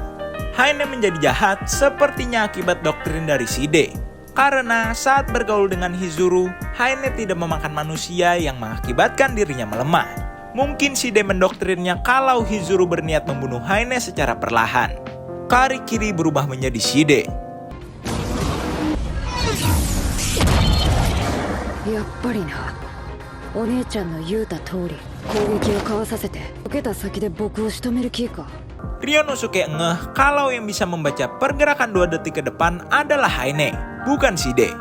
Haine menjadi jahat sepertinya akibat doktrin dari Shide. Karena saat bergaul dengan Hizuru, Haine tidak memakan manusia yang mengakibatkan dirinya melemah. Mungkin Shide mendoktrinnya kalau Hizuru berniat membunuh Haine secara perlahan. Karikiri berubah menjadi Shide. やっぱりな。お姉ちゃんの言うた通り攻撃をかわさせて受けた先で僕を仕留める気か。 Ryunosuke ngeh kalau yang bisa membaca pergerakan 2 detik ke depan adalah Haine, bukan Shide.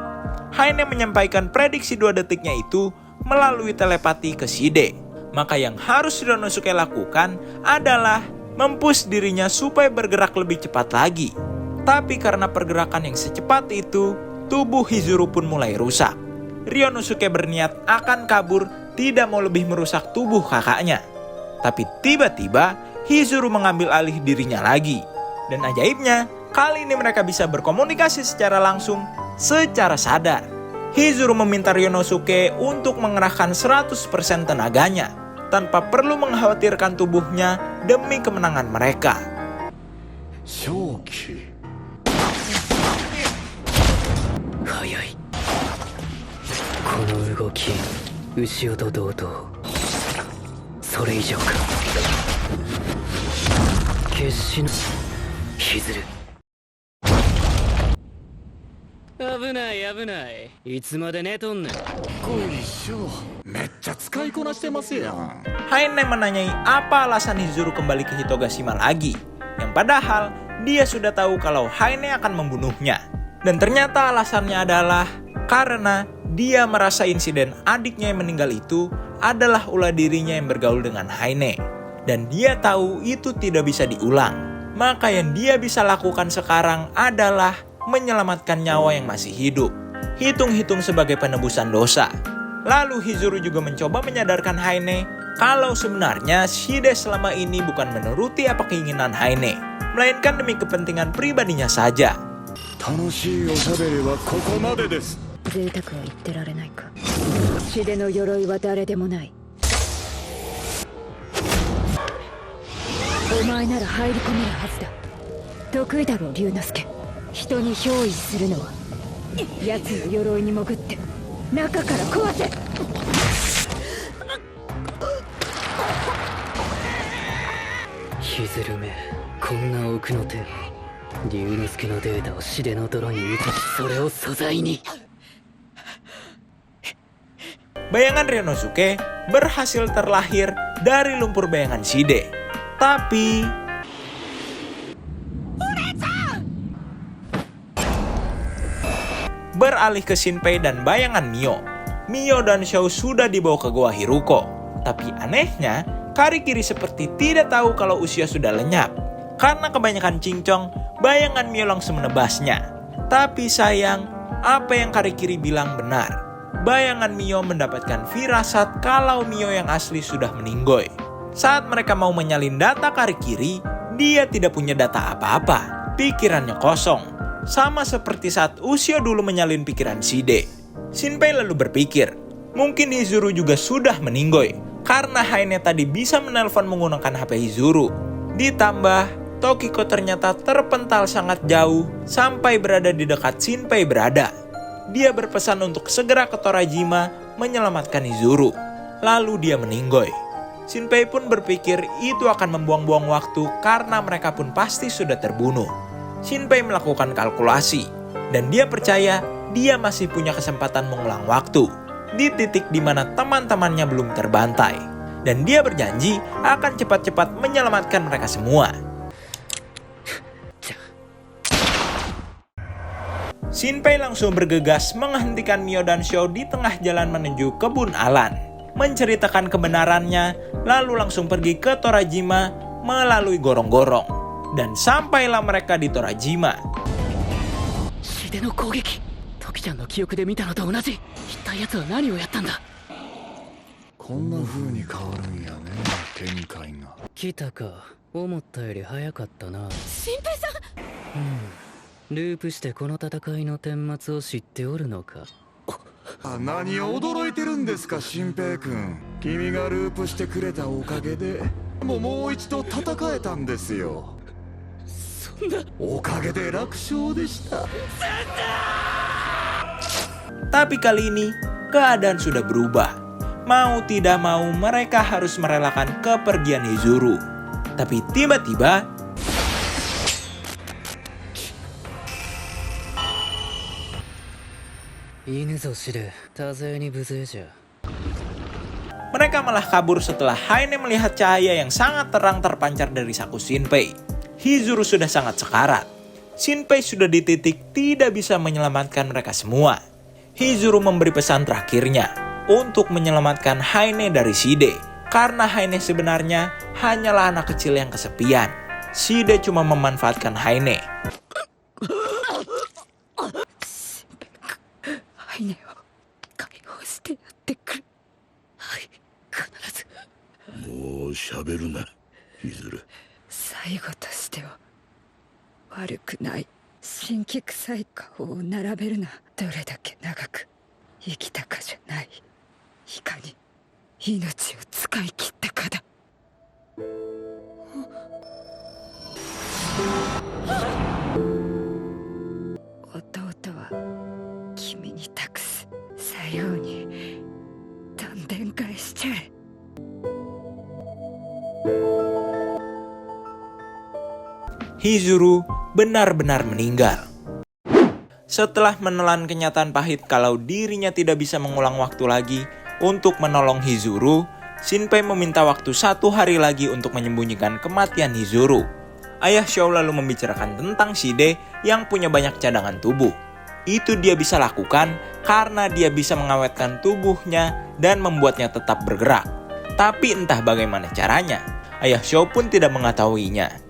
Haine menyampaikan prediksi 2 detiknya itu melalui telepati ke Shide. Maka yang harus Ryunosuke lakukan adalah mempush dirinya supaya bergerak lebih cepat lagi. Tapi karena pergerakan yang secepat itu, tubuh Hizuru pun mulai rusak. Ryunosuke berniat akan kabur, tidak mau lebih merusak tubuh kakaknya. Tapi tiba-tiba Hizuru mengambil alih dirinya lagi. Dan ajaibnya, kali ini mereka bisa berkomunikasi secara langsung, secara sadar. Hizuru meminta Ryunosuke untuk mengerahkan 100% tenaganya, tanpa perlu mengkhawatirkan tubuhnya demi kemenangan mereka. 正気早い。この動き、牛尾と同等。それ以上か。決死のひずる。危ない危ない。いつまで寝とんねん。こいしょ、めっちゃ使いこなしてますやん。Haine menanyai apa alasan Hizuru kembali ke Hitogashima lagi, yang padahal dia sudah tahu kalau Haine akan membunuhnya. Dan ternyata alasannya adalah karena dia merasa insiden adiknya yang meninggal itu adalah ulah dirinya yang bergaul dengan Haine. Dan dia tahu itu tidak bisa diulang. Maka yang dia bisa lakukan sekarang adalah menyelamatkan nyawa yang masih hidup. Hitung-hitung sebagai penebusan dosa. Lalu Hizuru juga mencoba menyadarkan Haine kalau sebenarnya Shide selama ini bukan menuruti apa keinginan Haine, melainkan demi kepentingan pribadinya saja. 楽しいおしゃべりはここまでです。贅沢は言ってられないか。シデの鎧は誰でもない。お前なら入り込めるはずだ。得意だろう龍之介。人に憑依するのは奴の鎧に潜って中から壊せ。ひずるめ、こんな奥の手。龍之介のデータをシデの泥に移し、それを素材に。Bayangan Ryonosuke berhasil terlahir dari lumpur bayangan Shide. Tapi beralih ke Shinpei dan bayangan Mio. Mio dan Shou sudah dibawa ke Goa Hiruko. Tapi anehnya, Karikiri seperti tidak tahu kalau usia sudah lenyap. Karena kebanyakan cincong, bayangan Mio langsung menebasnya. Tapi sayang, apa yang Karikiri bilang benar. Bayangan Mio mendapatkan firasat kalau Mio yang asli sudah meninggoy. Saat mereka mau menyalin data Karikiri, dia tidak punya data apa-apa. Pikirannya kosong. Sama seperti saat Ushio dulu menyalin pikiran Shide. Shinpei lalu berpikir, mungkin Hizuru juga sudah meninggoy. Karena Haine tadi bisa menelpon menggunakan HP Hizuru. Ditambah, Tokiko ternyata terpental sangat jauh sampai berada di dekat Shinpei berada. Dia berpesan untuk segera ke Torajima menyelamatkan Hizuru. Lalu dia meninggoy. Shinpei pun berpikir itu akan membuang-buang waktu karena mereka pun pasti sudah terbunuh. Shinpei melakukan kalkulasi dan dia percaya dia masih punya kesempatan mengulang waktu di titik di mana teman-temannya belum terbantai. Dan dia berjanji akan cepat-cepat menyelamatkan mereka semua. Shinpei langsung bergegas menghentikan Mio dan Shou di tengah jalan menuju kebun Alan, menceritakan kebenarannya, lalu langsung pergi ke Torajima melalui gorong-gorong. Dan sampailah mereka di Torajima. Shide no kougeki. Toki-chan no kyouku de mita no to onaji. Ittai yatsu wa nani o yattaんだ。こんな風に変わるんやね、展開が。来たか。思ったより早かったな。新平さん。ループしてこの戦いの顛末を知っておるのか。何を驚いてるんですか、新平君。君がループしてくれたおかげでもう一度戦えたんですよ。そんな。おかげで楽勝でした。 Tapi kali ini keadaan sudah berubah. Mau tidak mau mereka harus merelakan kepergian Hizuru. Tapi tiba-tiba mereka malah kabur setelah Haine melihat cahaya yang sangat terang terpancar dari saku Shinpei. Hizuru sudah sangat sekarat. Shinpei sudah di titik tidak bisa menyelamatkan mereka semua. Hizuru memberi pesan terakhirnya untuk menyelamatkan Haine dari Shide. Karena Haine sebenarnya hanyalah anak kecil yang kesepian. Shide cuma memanfaatkan Haine. もう喋るな、ヒズル。最後としては悪くない。神気臭い顔を並べるな。どれだけ長く生きたかじゃない。いかに命を使い切ったかだ。Hizuru benar-benar meninggal. Setelah menelan kenyataan pahit kalau dirinya tidak bisa mengulang waktu lagi untuk menolong Hizuru, Shinpei meminta waktu 1 hari lagi untuk menyembunyikan kematian Hizuru. Ayah Xiao lalu membicarakan tentang Shide yang punya banyak cadangan tubuh. Itu dia bisa lakukan karena dia bisa mengawetkan tubuhnya dan membuatnya tetap bergerak. Tapi entah bagaimana caranya, Ayah Xiao pun tidak mengetahuinya.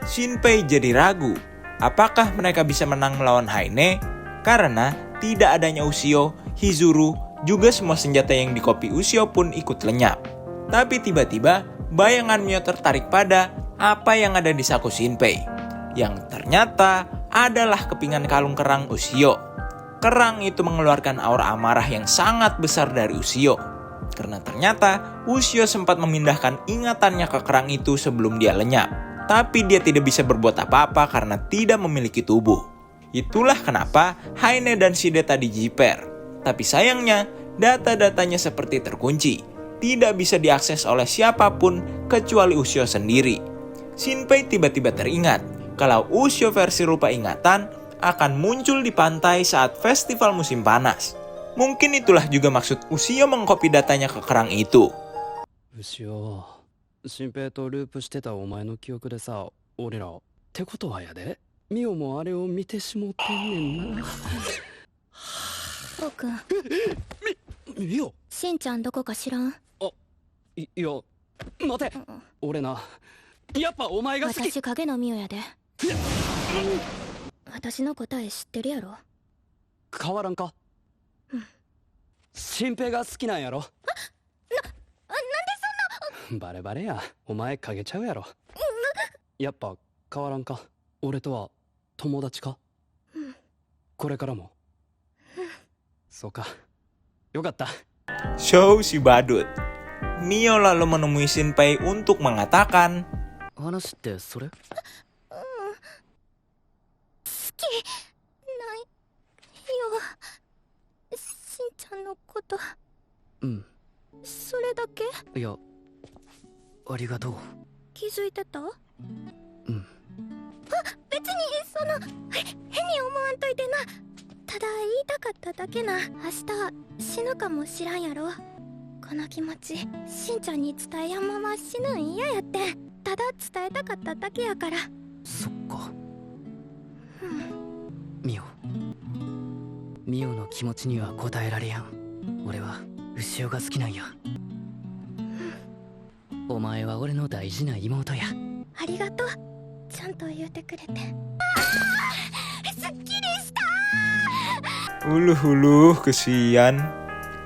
Shinpei jadi ragu, apakah mereka bisa menang melawan Haine? Karena tidak adanya Ushio, Hizuru, juga semua senjata yang dikopi Ushio pun ikut lenyap. Tapi tiba-tiba bayangan Mio tertarik pada apa yang ada di saku Shinpei, yang ternyata adalah kepingan kalung kerang Ushio. Kerang itu mengeluarkan aura amarah yang sangat besar dari Ushio, karena ternyata Ushio sempat memindahkan ingatannya ke kerang itu sebelum dia lenyap. Tapi dia tidak bisa berbuat apa-apa karena tidak memiliki tubuh. Itulah kenapa Haine dan Shide tadi jiper. Tapi sayangnya, data-datanya seperti terkunci. Tidak bisa diakses oleh siapapun kecuali Ushio sendiri. Shinpei tiba-tiba teringat kalau Ushio versi rupa ingatan akan muncul di pantai saat festival musim panas. Mungkin itulah juga maksud Ushio mengkopi datanya ke kerang itu. Ushio, Shinpeiとループしてたお前の記憶でさ、俺らってことはやで、ミオもあれを見てしもてんねんな。僕ミオ、しんちゃんどこか知らん？いや、待て、俺な、やっぱお前が好き。私影のミオやで。私の答え知ってるやろ？変わらんか？シンペイが好きなんやろ？なんでそんな。バレバレや、お前影ちゃうやろ。やっぱ変わらんか？俺とは友達か？これからも。そうか、よかった。Show si badut. Mio lalu menemui Shinpei untuk mengatakan, 話ってそれ？好きないよ、しんちゃんのこと。うん。それだけ？いや、ありがとう。気づいてた？うん。別にその変に思わんといてな。ただ言いたかっただけな。明日死ぬかもしらんやろ。この気持ちしんちゃんに伝えやんまま死ぬん嫌やって。ただ伝えたかっただけやから。そっか。ミオ、ミオの気持ちには応えられやん。俺はウシオが好きなんや。お前は俺の大事な妹や。ありがとう、ちゃんと言うてくれて。すっきりした。Uluh, kesian.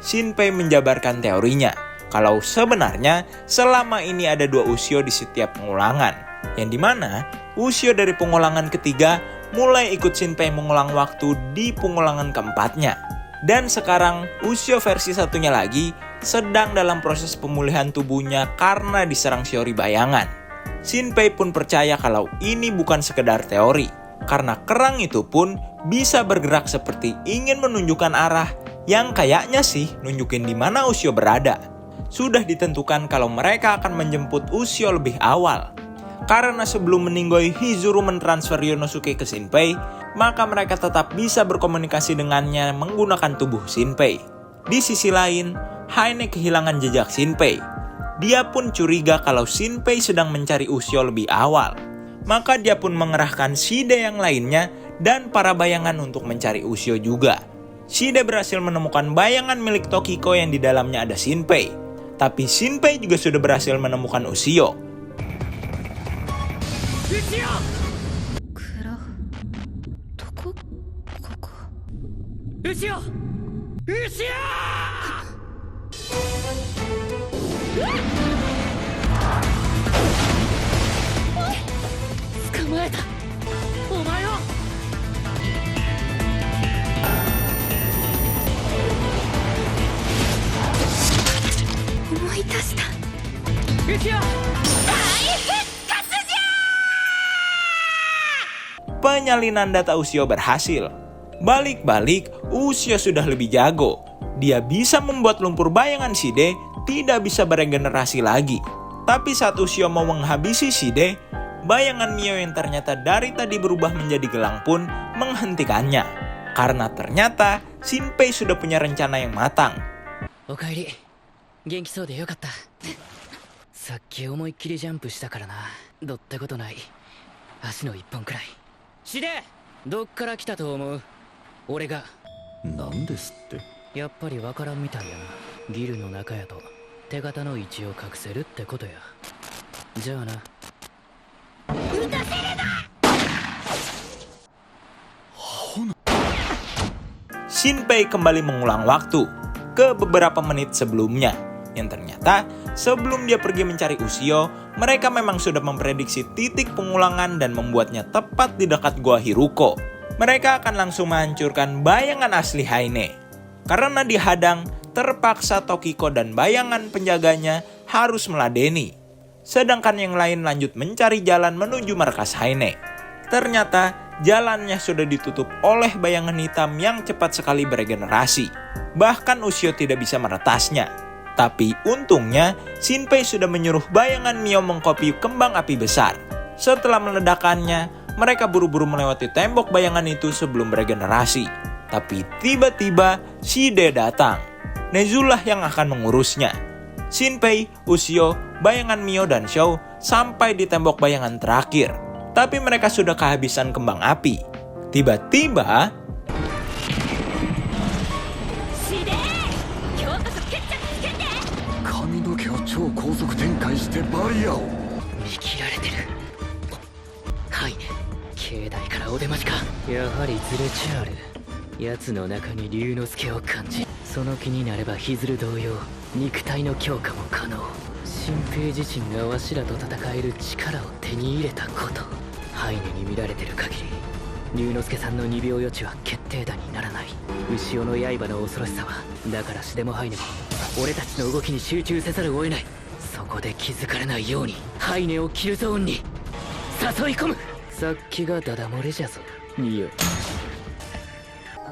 Shinpei menjabarkan teorinya kalau sebenarnya selama ini ada 2 Ushio di setiap pengulangan, yang dimana Ushio dari pengulangan ketiga mulai ikut Shinpei mengulang waktu di pengulangan keempatnya. Dan sekarang Ushio versi satunya lagi sedang dalam proses pemulihan tubuhnya karena diserang Shiori bayangan. Shinpei pun percaya kalau ini bukan sekedar teori, karena kerang itu pun bisa bergerak seperti ingin menunjukkan arah yang kayaknya sih nunjukin di mana Ushio berada. Sudah ditentukan kalau mereka akan menjemput Ushio lebih awal. Karena sebelum meninggoy Hizuru mentransfer Yonosuke ke Shinpei, maka mereka tetap bisa berkomunikasi dengannya menggunakan tubuh Shinpei. Di sisi lain, Haine kehilangan jejak Shinpei. Dia pun curiga kalau Shinpei sedang mencari Ushio lebih awal. Maka dia pun mengerahkan Shide yang lainnya dan para bayangan untuk mencari Ushio juga. Shide berhasil menemukan bayangan milik Tokiko yang di dalamnya ada Shinpei. Tapi Shinpei juga sudah berhasil menemukan Ushio. Penyalinan data Ushio berhasil. Balik-balik, Ushio sudah lebih jago. Dia bisa membuat lumpur bayangan Shide tidak bisa beregenerasi lagi. Tapi saat Ushio mau menghabisi Shide, bayangan Mio yang ternyata dari tadi berubah menjadi gelang pun menghentikannya. Karena ternyata Shinpei sudah punya rencana yang matang. Okaeri, genki sou de yokatta. さっき思いっきりジャンプしたからな。どってことない。足の一本くらい。シデ、どっから来たと思う？俺が。なんですって？やっぱりわからんみたいやな。ギルの中やと手形の位置を隠せるってことや。じゃあな。撃たせるな。 Shinpei kembali mengulang waktu ke beberapa menit sebelumnya, yang ternyata sebelum dia pergi mencari Ushio, mereka memang sudah memprediksi titik pengulangan dan membuatnya tepat di dekat gua Hiruko. Mereka akan langsung menghancurkan bayangan asli Haine. Karena dihadang, terpaksa Tokiko dan bayangan penjaganya harus meladeni. Sedangkan yang lain lanjut mencari jalan menuju markas Haine. Ternyata jalannya sudah ditutup oleh bayangan hitam yang cepat sekali beregenerasi. Bahkan Ushio tidak bisa meretasnya. Tapi untungnya Shinpei sudah menyuruh bayangan Mio mengkopi kembang api besar. Setelah meledakannya, mereka buru-buru melewati tembok bayangan itu sebelum beregenerasi. Tapi tiba-tiba Shide datang. Nezulah yang akan mengurusnya. Shinpei, Ushio, bayangan Mio dan Shou sampai di tembok bayangan terakhir. Tapi mereka sudah kehabisan kembang api. Tiba-tiba,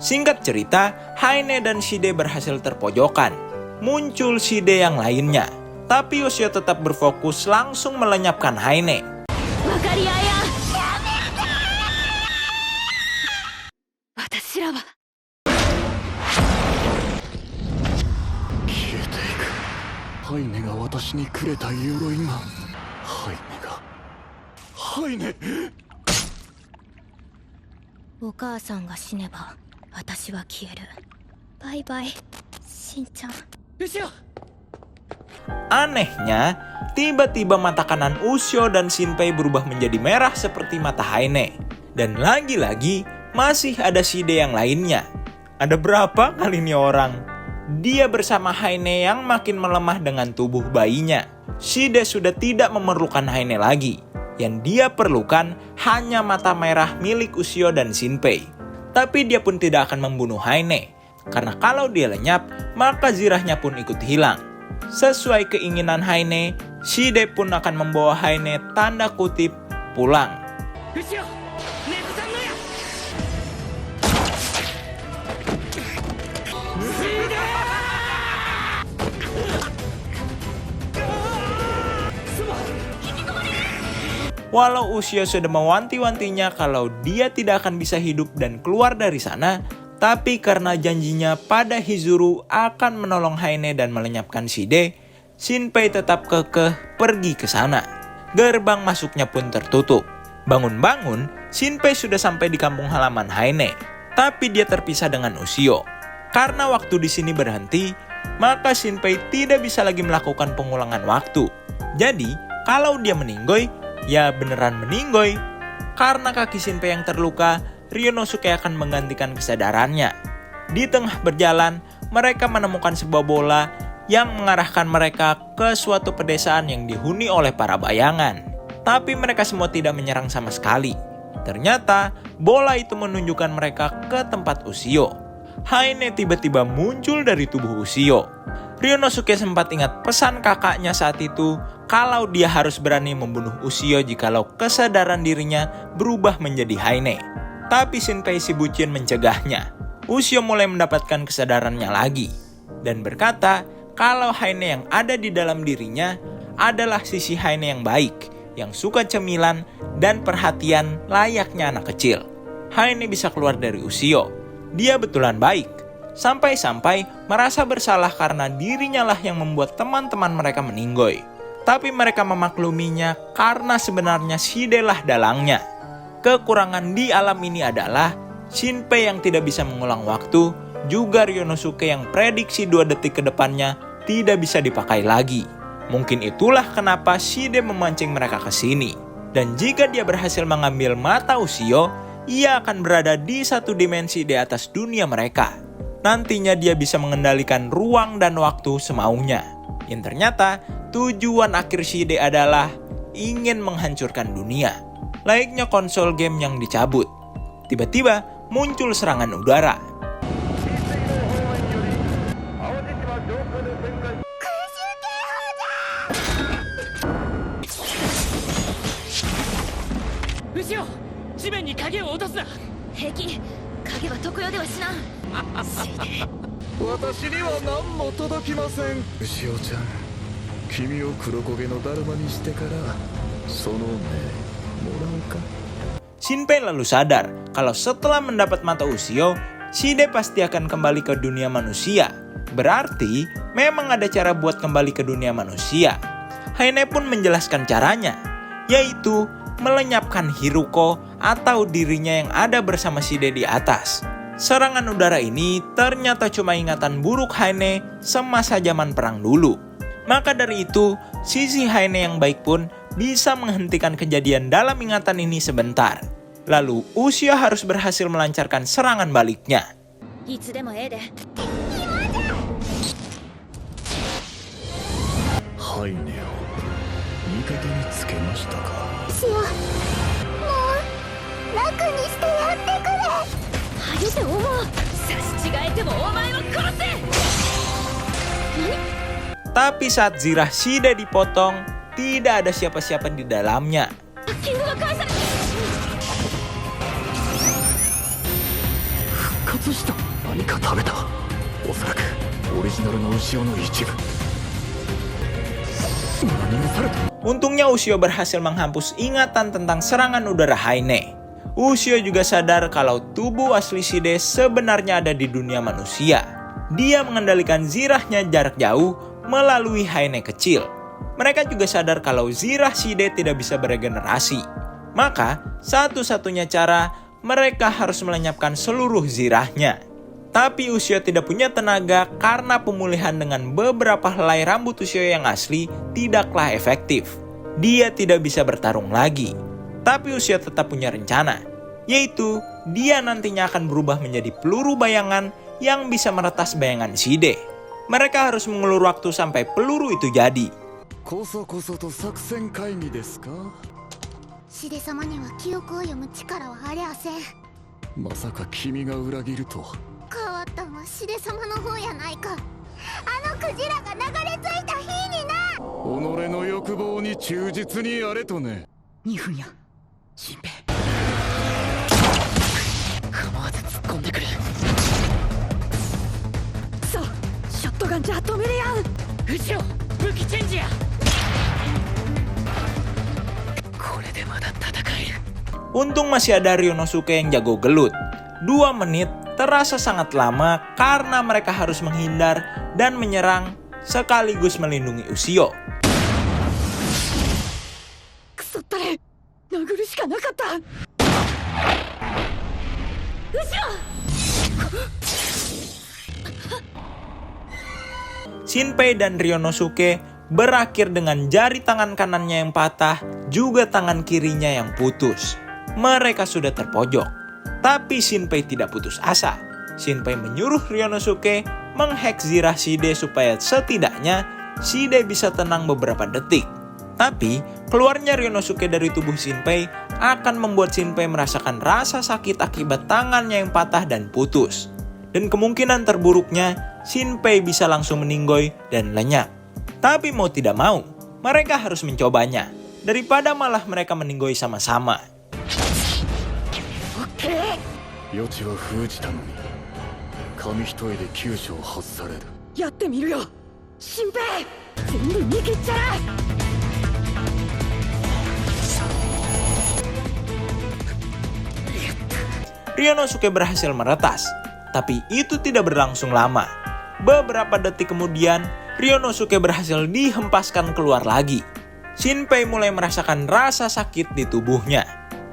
singkat cerita, Haine dan Shide berhasil terpojokan. Muncul Shide yang lainnya. Tapi Ushio tetap berfokus langsung melenyapkan Haine. Anehnya, tiba-tiba mata kanan Ushio dan Shinpei berubah menjadi merah seperti mata Haine. Dan lagi-lagi masih ada Shide yang lainnya. Ada berapa kali nih orang? Dia bersama Haine yang makin melemah dengan tubuh bayinya. Shide sudah tidak memerlukan Haine lagi. Yang dia perlukan hanya mata merah milik Ushio dan Shinpei. Tapi dia pun tidak akan membunuh Haine. Karena kalau dia lenyap, maka zirahnya pun ikut hilang. Sesuai keinginan Haine, Shide pun akan membawa Haine tanda kutip pulang. Walau Ushio sudah mewanti-wantinya kalau dia tidak akan bisa hidup dan keluar dari sana, tapi karena janjinya pada Hizuru akan menolong Haine dan melenyapkan Shide, Shinpei tetap kekeh pergi ke sana. Gerbang masuknya pun tertutup. Bangun-bangun, Shinpei sudah sampai di kampung halaman Haine, tapi dia terpisah dengan Ushio. Karena waktu di sini berhenti, maka Shinpei tidak bisa lagi melakukan pengulangan waktu. Jadi, kalau dia meninggoy, ya beneran meninggoy. Karena kaki Shinpei yang terluka, Ryonosuke akan menggantikan kesadarannya. Di tengah berjalan, mereka menemukan sebuah bola yang mengarahkan mereka ke suatu pedesaan yang dihuni oleh para bayangan. Tapi mereka semua tidak menyerang sama sekali. Ternyata, bola itu menunjukkan mereka ke tempat Ushio. Haine tiba-tiba muncul dari tubuh Ushio. Ryonosuke sempat ingat pesan kakaknya saat itu kalau dia harus berani membunuh Ushio jikalau kesadaran dirinya berubah menjadi Haine. Tapi Shinpei si bucin mencegahnya. Ushio mulai mendapatkan kesadarannya lagi dan berkata kalau Haine yang ada di dalam dirinya adalah sisi Haine yang baik yang suka cemilan dan perhatian layaknya anak kecil. Haine bisa keluar dari Ushio. Dia betulan baik. Sampai-sampai merasa bersalah karena dirinya lah yang membuat teman-teman mereka meninggoy. Tapi mereka memakluminya karena sebenarnya Shide lah dalangnya. Kekurangan di alam ini adalah Shinpei yang tidak bisa mengulang waktu, juga Ryonosuke yang prediksi 2 detik ke depannya tidak bisa dipakai lagi. Mungkin itulah kenapa Shide memancing mereka ke sini. Dan jika dia berhasil mengambil mata Ushio, ia akan berada di satu dimensi di atas dunia mereka. Nantinya dia bisa mengendalikan ruang dan waktu semaunya. Yang ternyata tujuan akhir Shide adalah ingin menghancurkan dunia. Layaknya konsol game yang dicabut. Tiba-tiba muncul serangan udara. Ushio, 地面に影を落とすな。平気、影は常世では死なん。私には何も届きません。牛尾ちゃん、君を黒焦げのだるまにしてからその目もらおうか。 Shinpei lalu sadar kalau setelah mendapat mata Ushio, Shide pasti akan kembali ke dunia manusia. Berarti memang ada cara buat kembali ke dunia manusia. Haine pun menjelaskan caranya, yaitu melenyapkan Hiruko atau dirinya yang ada bersama Shide di atas. Serangan udara ini ternyata cuma ingatan buruk Haine semasa zaman perang dulu. Maka dari itu, sisi Haine yang baik pun bisa menghentikan kejadian dalam ingatan ini sebentar. Lalu Ushio harus berhasil melancarkan serangan baliknya. Haineを味方につけましたか。シオ、もう楽にしてやってくれ。ハゲて思う。差し違えてもお前は殺せ。 Tapi saat zirah Shide dipotong, tidak ada siapa-siapa di dalamnya. 復活した。何か食べた。おそらくオリジナルの牛尾の一部。何をされた。 Untungnya Ushio berhasil menghapus ingatan tentang serangan udara Haine. Ushio juga sadar kalau tubuh asli Shide sebenarnya ada di dunia manusia. Dia mengendalikan zirahnya jarak jauh melalui Haine kecil. Mereka juga sadar kalau zirah Shide tidak bisa beregenerasi. Maka, satu-satunya cara mereka harus melenyapkan seluruh zirahnya. Tapi Ushio tidak punya tenaga karena pemulihan dengan beberapa helai rambut Ushio yang asli tidaklah efektif. Dia tidak bisa bertarung lagi. Tapi Ushio tetap punya rencana, yaitu dia nantinya akan berubah menjadi peluru bayangan yang bisa meretas bayangan Shide. Mereka harus mengulur waktu sampai peluru itu jadi. Shide 様には記憶を読む力はありゃせん。まさか君が裏切ると。変わったんはシデ様の方やないか。あのクジラが流れ着いた日にな。己の欲望に忠実にやれとね。2分や。シンペイ。構わず突っ込んでくる。そう、ショットガンじゃ止めれやん。後ろ、武器チェンジや。これでまだ戦える。 Untung masih ada Ryonosuke yang jago gelut. 2 menit terasa sangat lama karena mereka harus menghindar dan menyerang sekaligus melindungi Ushio. Shinpei dan Ryonosuke berakhir dengan jari tangan kanannya yang patah, juga tangan kirinya yang putus. Mereka sudah terpojok. Tapi Shinpei tidak putus asa. Shinpei menyuruh Ryonosuke menghack zirah Shide supaya setidaknya Shide bisa tenang beberapa detik. Tapi keluarnya Ryonosuke dari tubuh Shinpei akan membuat Shinpei merasakan rasa sakit akibat tangannya yang patah dan putus. Dan kemungkinan terburuknya Shinpei bisa langsung meninggoy dan lenyap. Tapi mau tidak mau, mereka harus mencobanya daripada malah mereka meninggoy sama-sama. 予知は封じたのに紙一重で急所を外される。やってみるよ、シンペイ。全部見切っちゃえ。Ryonosuke berhasil meretas. Tapi itu tidak berlangsung lama. Beberapa detik kemudian, Ryonosuke berhasil dihempaskan keluar lagi. Shinpei mulai merasakan rasa sakit di tubuhnya.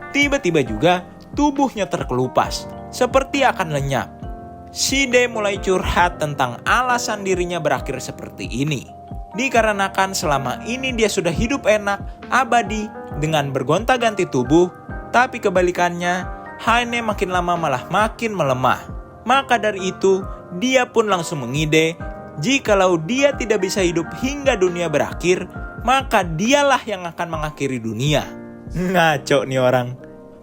Tiba-tiba juga tubuhnya terkelupas, seperti akan lenyap. Shide mulai curhat tentang alasan dirinya berakhir seperti ini. Dikarenakan selama ini dia sudah hidup enak, abadi, dengan bergonta-ganti tubuh, tapi kebalikannya, Haine makin lama malah makin melemah. Maka dari itu, dia pun langsung mengide, jikalau dia tidak bisa hidup hingga dunia berakhir, maka dialah yang akan mengakhiri dunia. Ngaco nih orang.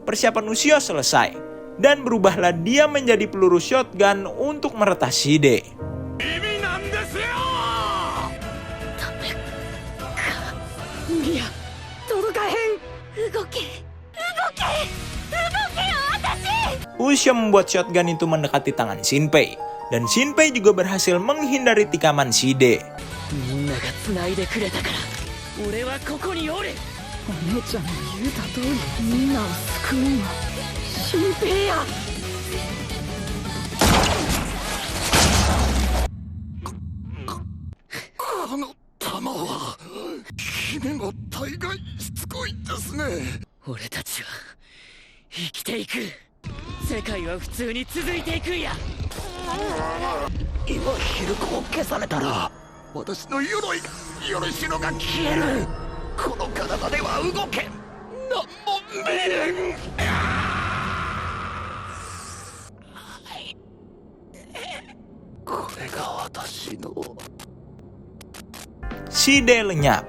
Persiapan Ushio selesai, dan berubahlah dia menjadi peluru shotgun untuk meretas Shide. Ushio membuat shotgun itu mendekati tangan Shinpei, dan Shinpei juga berhasil menghindari tikaman Shide. Shide lenyap,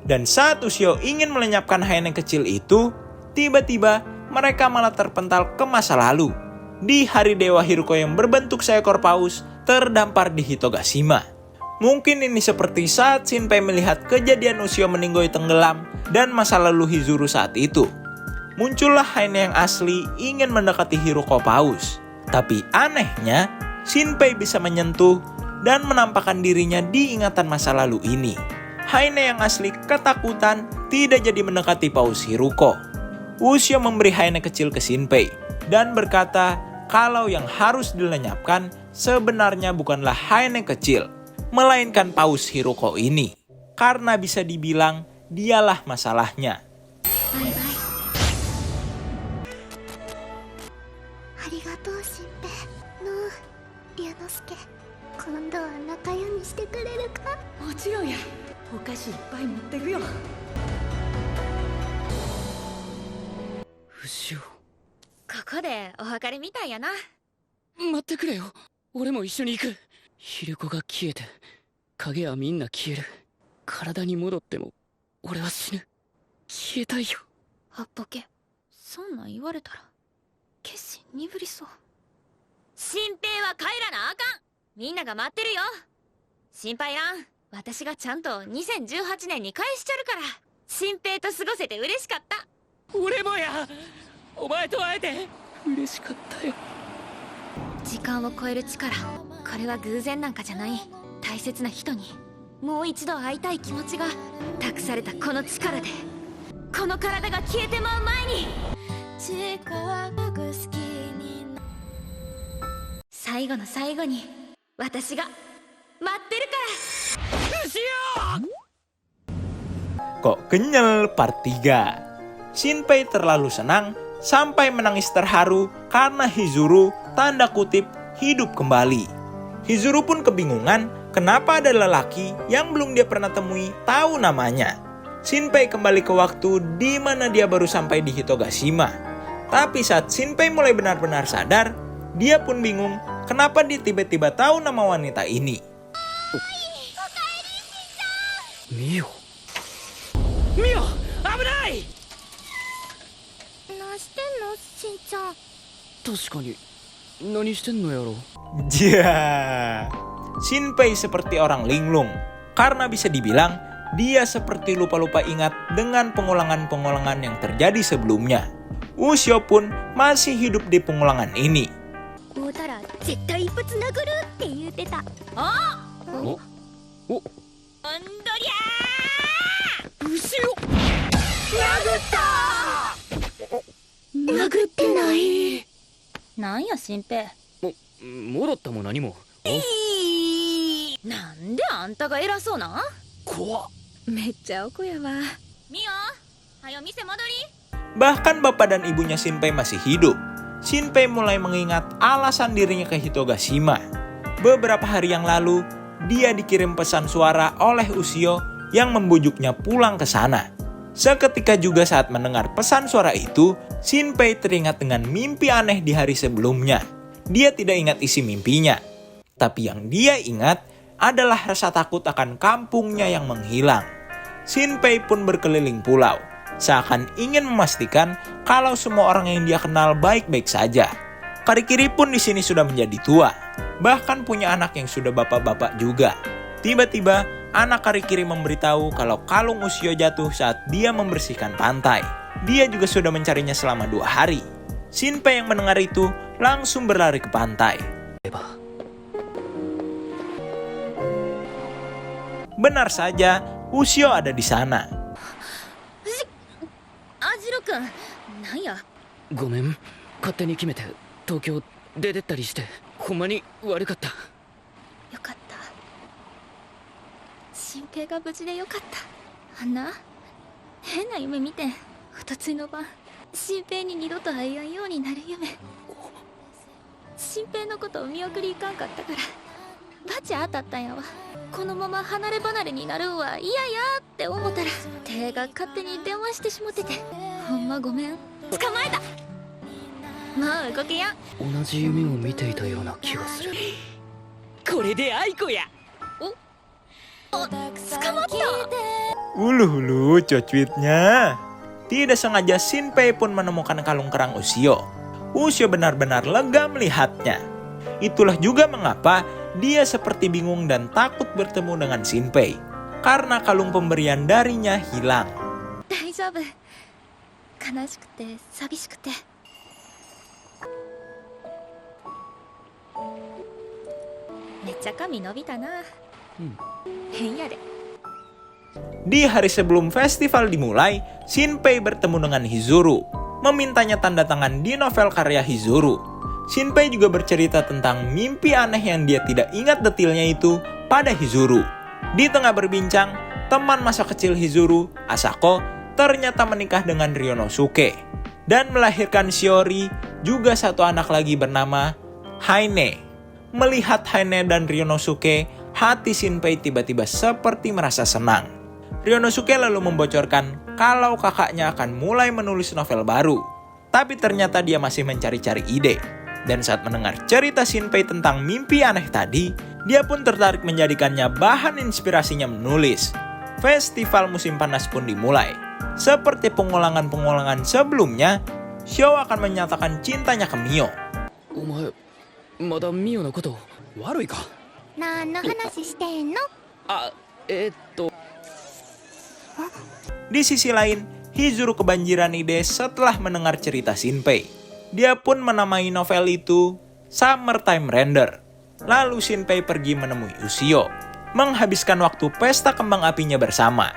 dan saat Ushio ingin melenyapkan Haine kecil itu, tiba-tiba mereka malah terpental ke masa lalu. Di hari Dewa Hiruko yang berbentuk seekor paus terdampar di Hitogashima. Mungkin ini seperti saat Shinpei melihat kejadian Ushio meninggoy tenggelam dan masa lalu Hizuru saat itu. Muncullah Haine yang asli ingin mendekati Hiruko paus. Tapi anehnya, Shinpei bisa menyentuh dan menampakkan dirinya di ingatan masa lalu ini. Haine yang asli ketakutan tidak jadi mendekati paus Hiruko. Ushio memberi Haine kecil ke Shinpei dan berkata kalau yang harus dilenyapkan sebenarnya bukanlah Haine kecil, melainkan paus Hiruko ini. Karena bisa dibilang dialah masalahnya. Ushio. ここでお別れみたいやな。待ってくれよ。俺も一緒に行く。ヒルコが消えて、影はみんな消える。体に戻っても、俺は死ぬ。消えたいよ。あっぽけ、そんなん言われたら、決心鈍りそう。新平は帰らなあかん。みんなが待ってるよ。心配いらん。私がちゃんと2018年に返しちゃるから。新平と過ごせて嬉しかった。俺もや。お前と会えて嬉しかったよ。時間を超える力、これは偶然なんかじゃない。大切な人にもう一度会いたい気持ちが託されたこの力で、この体が消えてまう前に最後の最後に私が待ってるから。Kok kenyal part 3. Shinpei terlalu senang sampai menangis terharu karena Hizuru tanda kutip hidup kembali. Hizuru pun kebingungan kenapa ada lelaki yang belum dia pernah temui tahu namanya. Shinpei kembali ke waktu di mana dia baru sampai di Hitogashima. Tapi saat Shinpei mulai benar-benar sadar, dia pun bingung kenapa dia tiba-tiba tahu nama wanita ini. Mio, Mio, abenai! 確かに何してんのやろ。 Shinpei seperti orang linglung karena bisa dibilang dia seperti lupa-lupa ingat dengan pengulangan-pengulangan yang terjadi sebelumnya. Ushio pun masih hidup di pengulangan ini. なんや新平。もろったも何も。なんであんたが偉そうなん？怖っ。めっちゃおこやわ。ミオ、はよ店戻り。Bahkan bapak dan ibunya Shinpei masih hidup. Shinpei mulai mengingat alasan dirinya ke Hitogashima. Beberapa hari yang lalu, dia dikirim pesan suara oleh Ushio yang membujuknya pulang ke sana. Seketika juga saat mendengar pesan suara itu, Shinpei teringat dengan mimpi aneh di hari sebelumnya. Dia tidak ingat isi mimpinya. Tapi yang dia ingat adalah rasa takut akan kampungnya yang menghilang. Shinpei pun berkeliling pulau, seakan ingin memastikan kalau semua orang yang dia kenal baik-baik saja. Karikiri pun di sini sudah menjadi tua, bahkan punya anak yang sudah bapak-bapak juga. Tiba-tiba, anak Karikiri memberitahu kalau kalung Ushio jatuh saat dia membersihkan pantai. Dia juga sudah mencarinya selama 2 hari. Shinpei yang mendengar itu langsung berlari ke pantai. Benar saja, Ushio ada di sana. あじろくん、なんや。ごめん、勝手に決めて東京出てったりしてほんまに悪かった。よかった。新平が無事でよかった。あんな変な夢見てん。おとついの晩、新平に二度と会えやんようになる夢。新平のことを見送りいかんかったからバチ当たったんやわ。このまま離れ離れになるんは嫌やって思ったら手が勝手に電話してしもてて、ほんまごめん。捕まえた。もう動けやん。同じ夢を見ていたような気がする。これで愛子や。捕まった。Ulu cuitnya. Tidak sengaja Shinpei pun menemukan kalung kerang Ushio. Ushio benar-benar lega melihatnya. Itulah juga mengapa dia seperti bingung dan takut bertemu dengan Shinpei, karena kalung pemberian darinya hilang. 大丈夫。悲しくて寂しくて。めっちゃ髪伸びたな。変やで。Di hari sebelum festival dimulai, Shinpei bertemu dengan Hizuru, memintanya tanda tangan di novel karya Hizuru. Shinpei juga bercerita tentang mimpi aneh yang dia tidak ingat detailnya itu pada Hizuru. Di tengah berbincang, teman masa kecil Hizuru, Asako, ternyata menikah dengan Ryonosuke dan melahirkan Shiori, juga satu anak lagi bernama Haine. Melihat Haine dan Ryonosuke, hati Shinpei tiba-tiba seperti merasa senang. Ryonosuke lalu membocorkan kalau kakaknya akan mulai menulis novel baru. Tapi ternyata dia masih mencari-cari ide. Dan saat mendengar cerita Shinpei tentang mimpi aneh tadi, dia pun tertarik menjadikannya bahan inspirasinya menulis. Festival musim panas pun dimulai. Seperti pengulangan-pengulangan sebelumnya, Shio akan menyatakan cintanya ke Mio. Omae, mada Mio no koto warui ka? 何の話してんの？ Di sisi lain, Hizuru kebanjiran ide setelah mendengar cerita Shinpei. Dia pun menamai novel itu Summertime Render. Lalu Shinpei pergi menemui Ushio, menghabiskan waktu pesta kembang apinya bersama.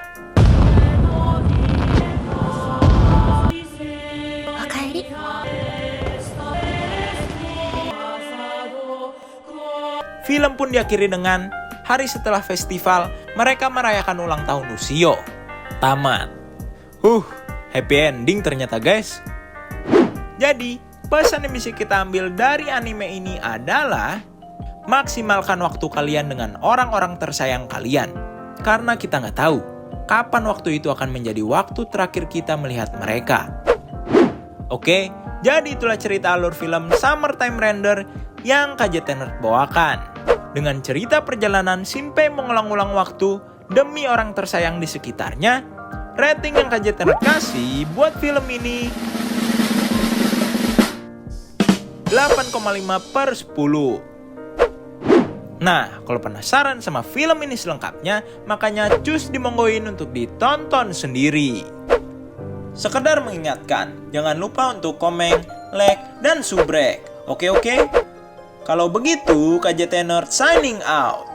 Film pun diakhiri dengan hari setelah festival, mereka merayakan ulang tahun Ushio. Tamat. Happy ending ternyata guys. Jadi, pesan yang bisa kita ambil dari anime ini adalah maksimalkan waktu kalian dengan orang-orang tersayang kalian. Karena kita nggak tahu kapan waktu itu akan menjadi waktu terakhir kita melihat mereka. Oke, jadi itulah cerita alur film Summertime Render yang KJT Nerd bawakan. Dengan cerita perjalanan Shinpei mengulang-ulang waktu demi orang tersayang di sekitarnya, rating yang KJT Nerd kasih buat film ini 8,5/10. Nah, kalau penasaran sama film ini selengkapnya, makanya cus dimonggoin untuk ditonton sendiri. Sekedar mengingatkan, jangan lupa untuk komen, like, dan subrek. Oke? Kalau begitu, KJT Nerd signing out.